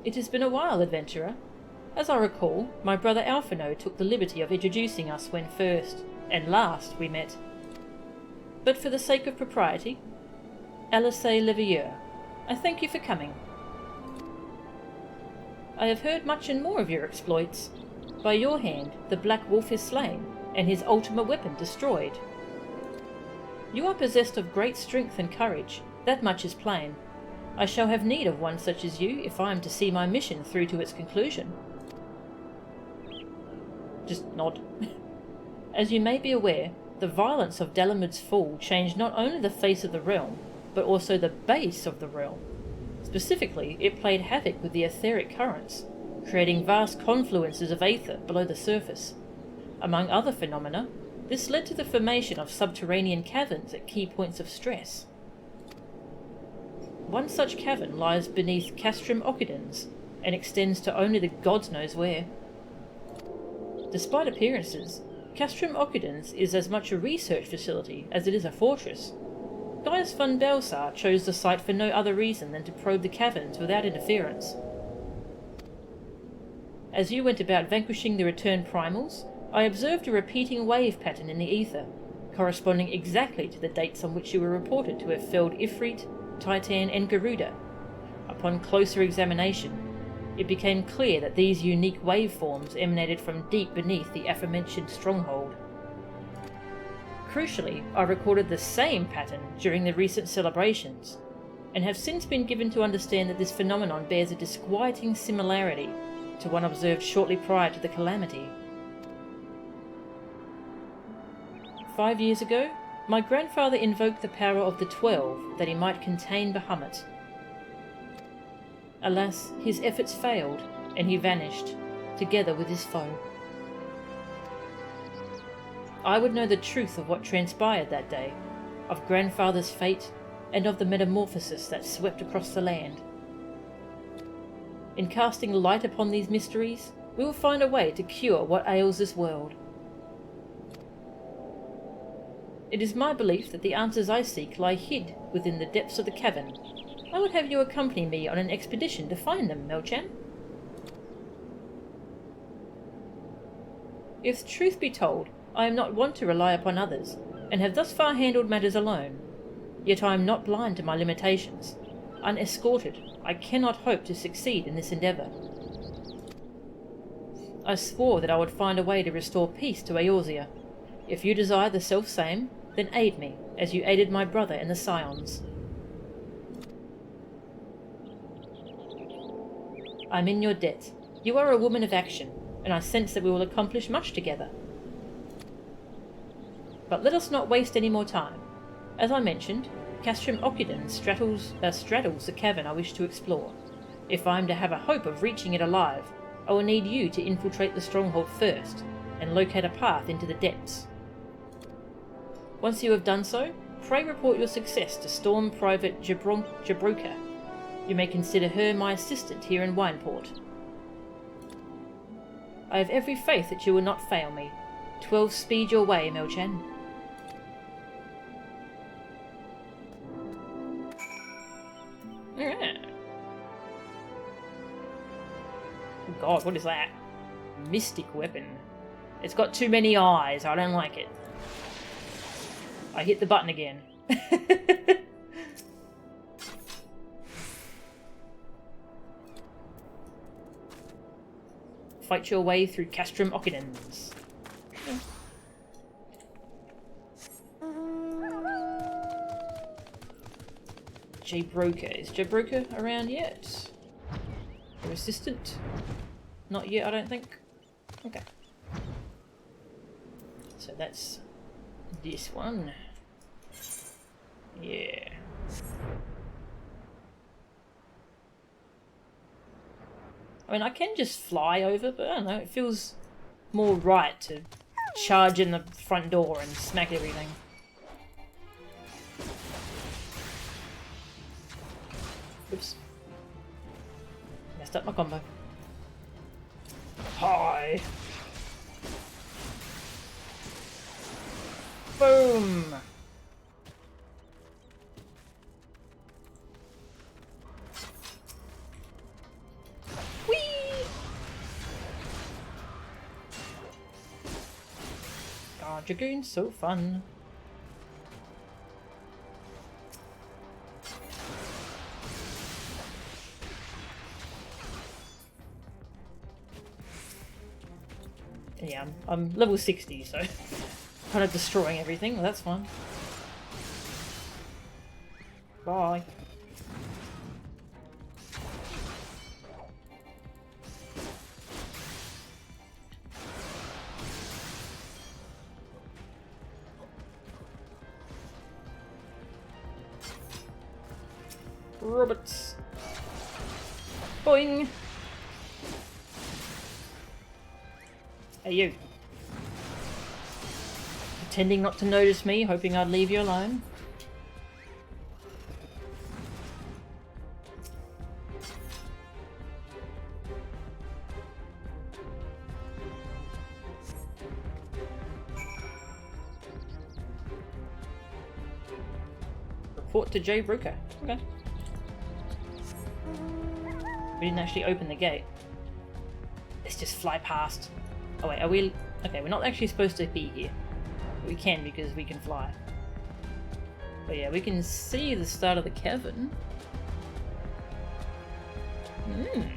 A: It has been a while, adventurer. As I recall, my brother Alphino took the liberty of introducing us when first and last we met. But for the sake of propriety, Alizé Levieux, I thank you for coming. I have heard much and more of your exploits. By your hand, the Black Wolf is slain, and his ultimate weapon destroyed. You are possessed of great strength and courage, that much is plain. I shall have need of one such as you if I am to see my mission through to its conclusion. Just nod. As you may be aware, the violence of Dalamud's fall changed not only the face of the realm, but also the base of the realm. Specifically, it played havoc with the etheric currents, creating vast confluences of aether below the surface. Among other phenomena, this led to the formation of subterranean caverns at key points of stress. One such cavern lies beneath Castrum Occidens, and extends to only the gods knows where. Despite appearances, Castrum Occidens is as much a research facility as it is a fortress. Gaius von Belsar chose the site for no other reason than to probe the caverns without interference. As you went about vanquishing the returned primals, I observed a repeating wave pattern in the ether, corresponding exactly to the dates on which you were reported to have felled Ifrit, Titan, and Garuda. Upon closer examination, it became clear that these unique waveforms emanated from deep beneath the aforementioned stronghold. Crucially, I recorded the same pattern during the recent celebrations, and have since been given to understand that this phenomenon bears a disquieting similarity to one observed shortly prior to the calamity. 5 years ago, my grandfather invoked the power of the 12 that he might contain Bahamut. Alas, his efforts failed, and he vanished, together with his foe. I would know the truth of what transpired that day, of grandfather's fate, and of the metamorphosis that swept across the land. In casting light upon these mysteries, we will find a way to cure what ails this world. It is my belief that the answers I seek lie hid within the depths of the cavern. I would have you accompany me on an expedition to find them, Melchan. If truth be told, I am not wont to rely upon others, and have thus far handled matters alone. Yet I am not blind to my limitations. Unescorted, I cannot hope to succeed in this endeavour. I swore that I would find a way to restore peace to Eorzea. If you desire the self-same, then aid me, as you aided my brother and the Scions. I am in your debt. You are a woman of action, and I sense that we will accomplish much together. But let us not waste any more time. As I mentioned, Castrum Occiden straddles the cavern I wish to explore. If I am to have a hope of reaching it alive, I will need you to infiltrate the stronghold first, and locate a path into the depths. Once you have done so, pray report your success to Storm Private Jabroka. You may consider her my assistant here in Wineport. I have every faith that you will not fail me. 12 speed your way, Melchan. Yeah. Oh God, what is that? Mystic weapon. It's got too many eyes. I don't like it. I hit the button again. Fight your way through Castrum Occydens. Jabroka. Is Jabroka around yet? Her assistant? Not yet, I don't think. Okay. So that's this one. Yeah. I mean, I can just fly over, but I don't know, it feels more right to charge in the front door and smack everything. Oops. Messed up my combo. Hi. Boom. Whee! Oh, Dragoon's so fun. Yeah, I'm level 60, so kind of destroying everything. Well, that's fun. Bye. Robots. Boing. Hey, you. Pretending not to notice me, hoping I'd leave you alone. Report to Jabroka. Okay. We didn't actually open the gate. Let's just fly past. Oh wait, are we... Okay, we're not actually supposed to be here. But we can because we can fly. But yeah, we can see the start of the cavern. And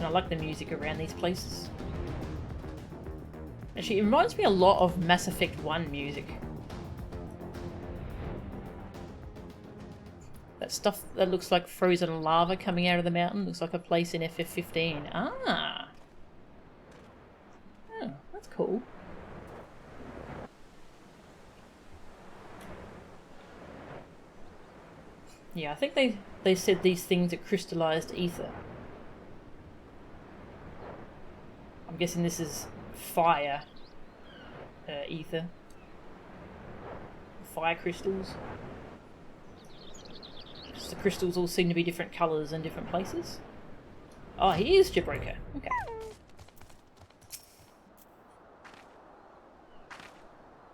A: I like the music around these places. Actually, it reminds me a lot of Mass Effect 1 music. That stuff that looks like frozen lava coming out of the mountain looks like a place in FF15. Ah! Oh, that's cool. Yeah, I think they said these things are crystallized ether. I'm guessing this is fire. ether. Fire crystals. The crystals all seem to be different colours in different places. Oh, he is Jabroker. Okay.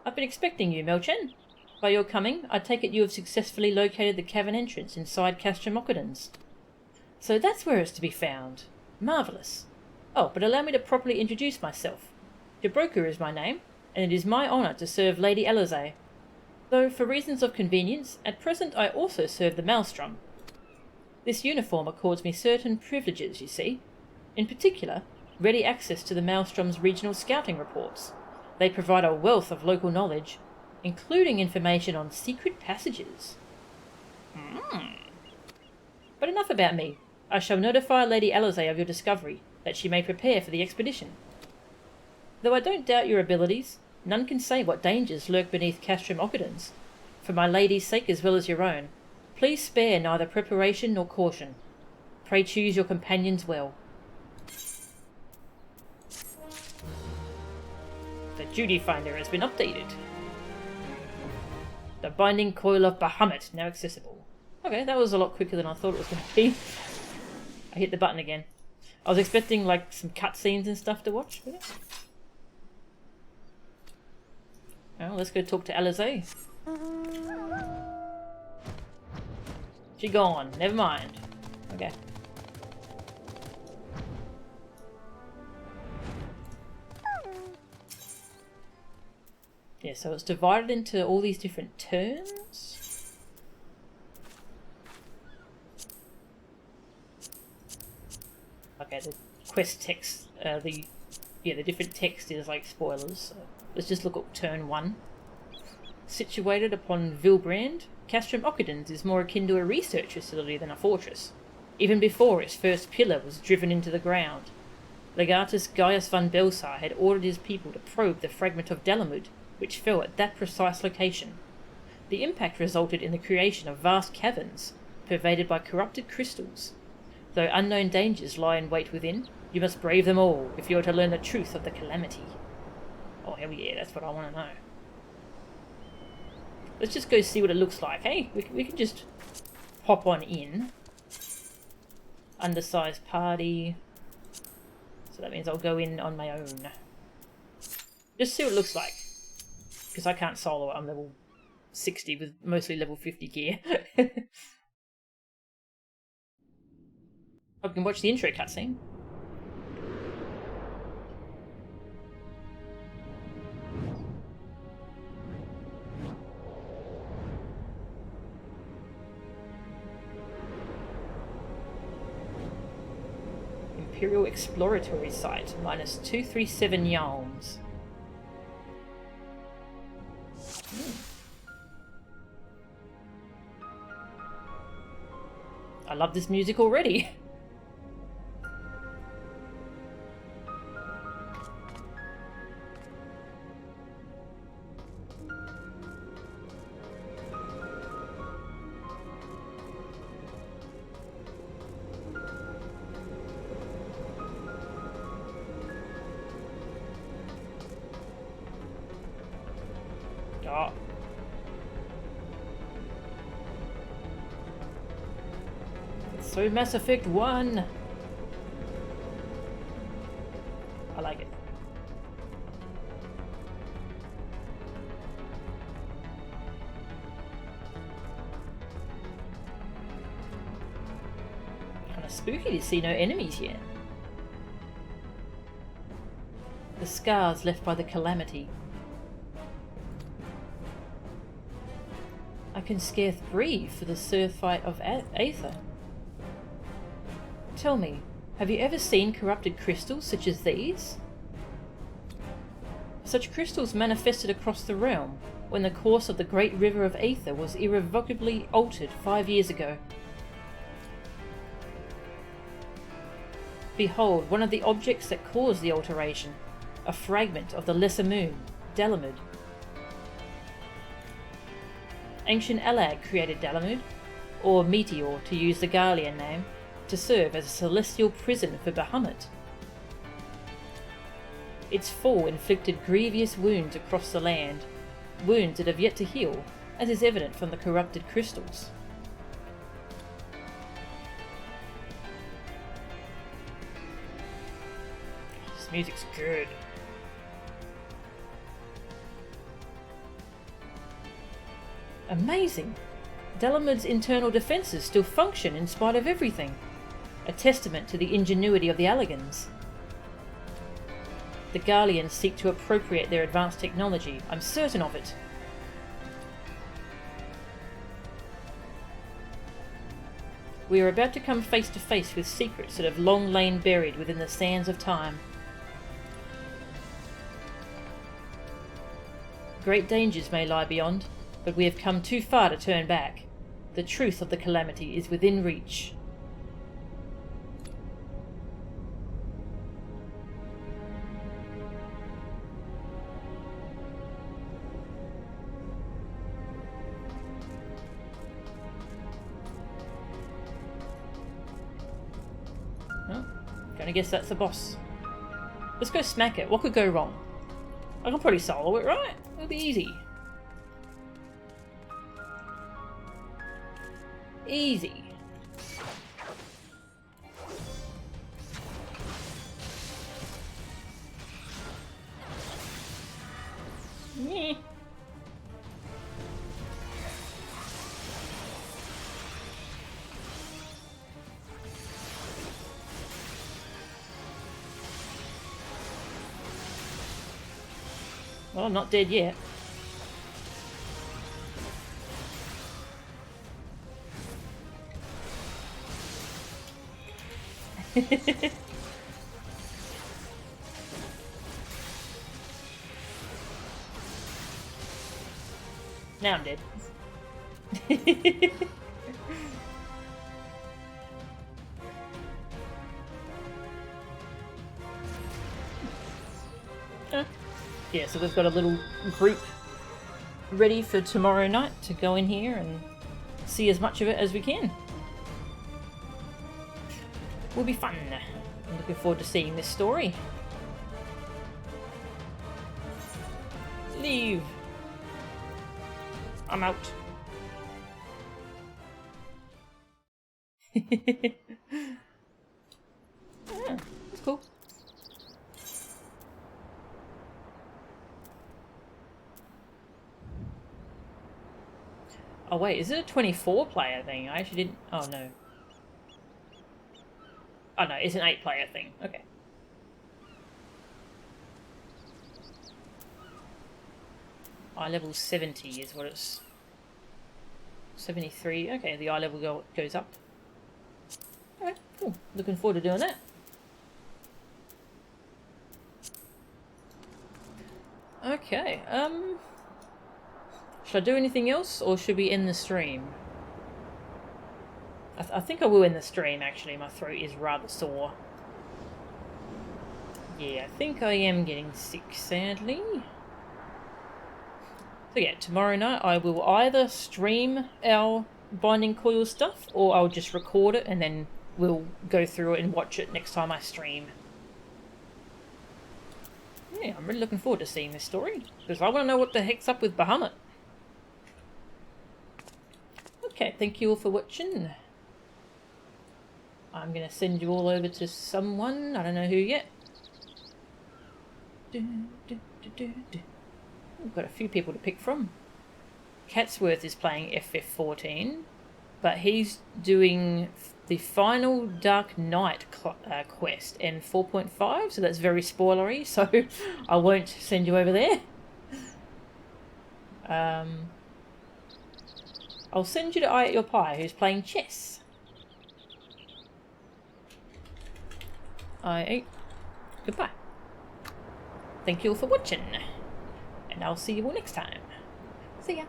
A: I've been expecting you, Melchen. By your coming, I take it you have successfully located the cavern entrance inside Castromocodons. So that's where it's to be found. Marvellous. Oh, but allow me to properly introduce myself. Jabroker is my name, and it is my honour to serve Lady Elizay. Though, for reasons of convenience, at present I also serve the Maelstrom. This uniform accords me certain privileges, you see. In particular, ready access to the Maelstrom's regional scouting reports. They provide a wealth of local knowledge, including information on secret passages. But enough about me. I shall notify Lady Elizay of your discovery, that she may prepare for the expedition. Though I don't doubt your abilities, none can say what dangers lurk beneath Castromocodons. For my lady's sake as well as your own, please spare neither preparation nor caution. Pray choose your companions well. The duty finder has been updated. The binding coil of Bahamut now accessible. Okay, that was a lot quicker than I thought it was going to be. I hit the button again. I was expecting like some cutscenes and stuff to watch with it. Well, let's go talk to Elizay. She gone. Never mind. Okay. Yeah, so it's divided into all these different turns. Okay, the quest text, the different text is like spoilers. So let's just look at turn 1. Situated upon Vilbrand, Castromocodons is more akin to a research facility than a fortress, even before its first pillar was driven into the ground. Legatus Gaius van Belsar had ordered his people to probe the fragment of Dalamud, which fell at that precise location. The impact resulted in the creation of vast caverns, pervaded by corrupted crystals. Though unknown dangers lie in wait within, you must brave them all if you are to learn the truth of the calamity. Oh hell yeah, that's what I want to know. Let's just go see what it looks like, hey? We can just hop on in. Undersized party. So that means I'll go in on my own. Just see what it looks like. Because I can't solo it, I'm level 60 with mostly level 50 gear. I can watch the intro cutscene. Imperial Exploratory Site, minus 237 yalms. I love this music already. Oh. It's so Mass Effect 1. I like it. Kinda spooky to see no enemies yet. The scars left by the calamity. I can scarce breathe for the surfeit of Aether. Tell me, have you ever seen corrupted crystals such as these? Such crystals manifested across the realm when the course of the great river of Aether was irrevocably altered 5 years ago. Behold, one of the objects that caused the alteration, a fragment of the lesser moon, Dalamud. Ancient Alag created Dalamud, or Meteor to use the Garlean name, to serve as a celestial prison for Bahamut. Its fall inflicted grievous wounds across the land, wounds that have yet to heal, as is evident from the corrupted crystals. This music's good. Amazing! Dalamud's internal defences still function in spite of everything. A testament to the ingenuity of the Alligans. The Garleans seek to appropriate their advanced technology, I'm certain of it. We are about to come face to face with secrets that have long lain buried within the sands of time. Great dangers may lie beyond, but we have come too far to turn back. The truth of the calamity is within reach. Well, gonna guess that's the boss. Let's go smack it. What could go wrong? I can probably solo it, right? It'll be easy. Easy. Meh. Well, I'm not dead yet. Now I'm dead. Yeah, so we've got a little group ready for tomorrow night to go in here and see as much of it as we can. Will be fun. I'm looking forward to seeing this story. Leave. I'm out. Yeah, that's cool. Oh wait, is it a 24 player thing? I actually didn't... Oh no. Oh no, it's an 8 player thing. Okay. Eye level 70 is what it's... 73. Okay, the eye level goes up. Alright, cool. Looking forward to doing that. Okay, should I do anything else, or should we end the stream? I think I will end the stream, actually. My throat is rather sore. Yeah, I think I am getting sick, sadly. So yeah, tomorrow night I will either stream our Binding Coils stuff, or I'll just record it and then we'll go through it and watch it next time I stream. Yeah, I'm really looking forward to seeing this story, because I want to know what the heck's up with Bahamut. Okay, thank you all for watching. I'm going to send you all over to someone, I don't know who yet. We've got a few people to pick from. Catsworth is playing FF14, but he's doing the final Dark Knight quest in 4.5, so that's very spoilery, so I won't send you over there. I'll send you to I At Your Pie, who's playing chess. Goodbye. Thank you all for watching, and I'll see you all next time. See ya.